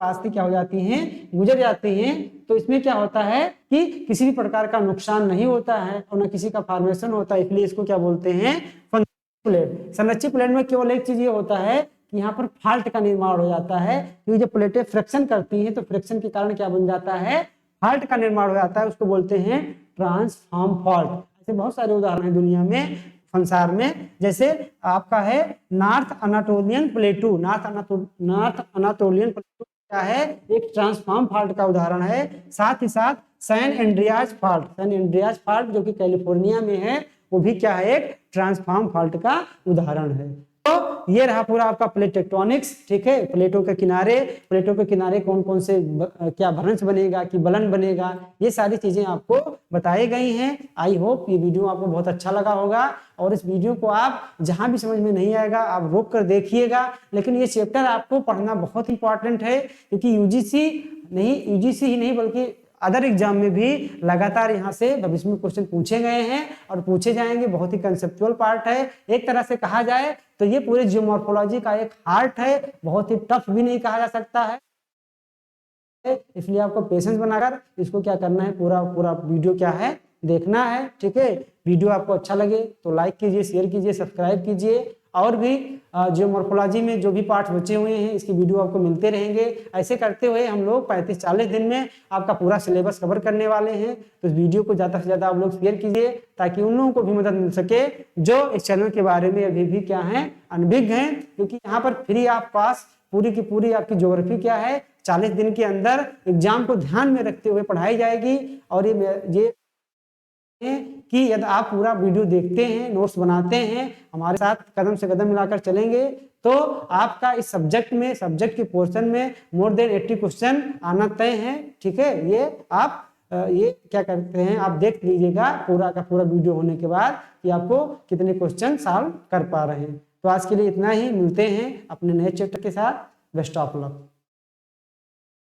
पास से क्या हो जाती हैं, गुजर जाती हैं। तो इसमें क्या होता है कि किसी भी प्रकार का नुकसान नहीं होता है और न किसी का फॉर्मेशन होता है, इसलिए इसको क्या बोलते हैं, प्लेट। संरक्षित प्लेट में केवल एक चीज ये होता है कि यहाँ पर फॉल्ट का निर्माण हो जाता है, क्योंकि जब प्लेटें फ्रिक्शन करती हैं तो फ्रिक्शन के कारण क्या बन जाता है, फॉल्ट का निर्माण हो जाता है, उसको बोलते हैं ट्रांसफॉर्म फॉल्ट। ऐसे बहुत सारे उदाहरण हैं दुनिया में, संसार में। जैसे आपका है नॉर्थ अनाटोलियन प्लेटू, नॉर्थ अनाटोलियन प्लेटू क्या है, एक ट्रांसफॉर्म फॉल्ट का उदाहरण है। साथ ही साथ San Andreas fault, San Andreas fault जो कि कैलिफोर्निया में है, वो भी क्या है, एक ट्रांसफॉर्म फॉल्ट का उदाहरण है। तो ये रहा पूरा आपका प्लेट टेक्टोनिक्स, ठीक है। प्लेटों के किनारे कौन कौन से क्या भ्रंश बनेगा कि बलन बनेगा, ये सारी चीजें आपको बताई गई हैं। आई होप ये वीडियो आपको बहुत अच्छा लगा होगा, और इस वीडियो को आप जहां भी समझ में नहीं आएगा आप रोक कर देखिएगा। लेकिन ये चैप्टर आपको पढ़ना बहुत इंपॉर्टेंट है, क्योंकि यूजीसी ही नहीं बल्कि अदर एग्जाम में भी लगातार यहाँ से भविष्य में क्वेश्चन पूछे गए हैं और पूछे जाएंगे। बहुत ही कंसेप्चुअल पार्ट है, एक तरह से कहा जाए तो ये पूरे जियोमॉर्फोलॉजी का एक हार्ट है, बहुत ही टफ भी नहीं कहा जा सकता है। इसलिए आपको पेशेंस बनाकर इसको क्या करना है, पूरा वीडियो क्या है देखना है, ठीक है। वीडियो आपको अच्छा लगे तो लाइक कीजिए, शेयर कीजिए, सब्सक्राइब कीजिए, और भी जियोमॉर्फोलॉजी में जो भी पार्ट बचे हुए हैं इसकी वीडियो आपको मिलते रहेंगे। ऐसे करते हुए हम लोग 35-40 दिन में आपका पूरा सिलेबस कवर करने वाले हैं। तो इस वीडियो को ज़्यादा से ज़्यादा आप लोग शेयर कीजिए, ताकि उन लोगों को भी मदद मिल सके जो इस चैनल के बारे में अभी भी क्या है अनभिज्ञ हैं। क्योंकि यहाँ पर फ्री ऑफ पास पूरी की पूरी आपकी ज्योग्राफी क्या है 40 दिन के अंदर एग्जाम को ध्यान में रखते हुए पढ़ाई जाएगी। और ये कि यदि आप पूरा वीडियो देखते हैं, नोट्स बनाते हैं, हमारे साथ कदम से कदम मिलाकर चलेंगे, तो आपका इस सब्जेक्ट के पोर्शन में मोर देन 80 क्वेश्चन आना तय है, ठीक है। ये आप ये क्या करते हैं, आप देख लीजिएगा पूरा का पूरा वीडियो होने के बाद कि आपको कितने क्वेश्चन सॉल्व कर पा रहे हैं। तो आज के लिए इतना ही, मिलते हैं अपने नए चैप्टर के साथ। Best of luck.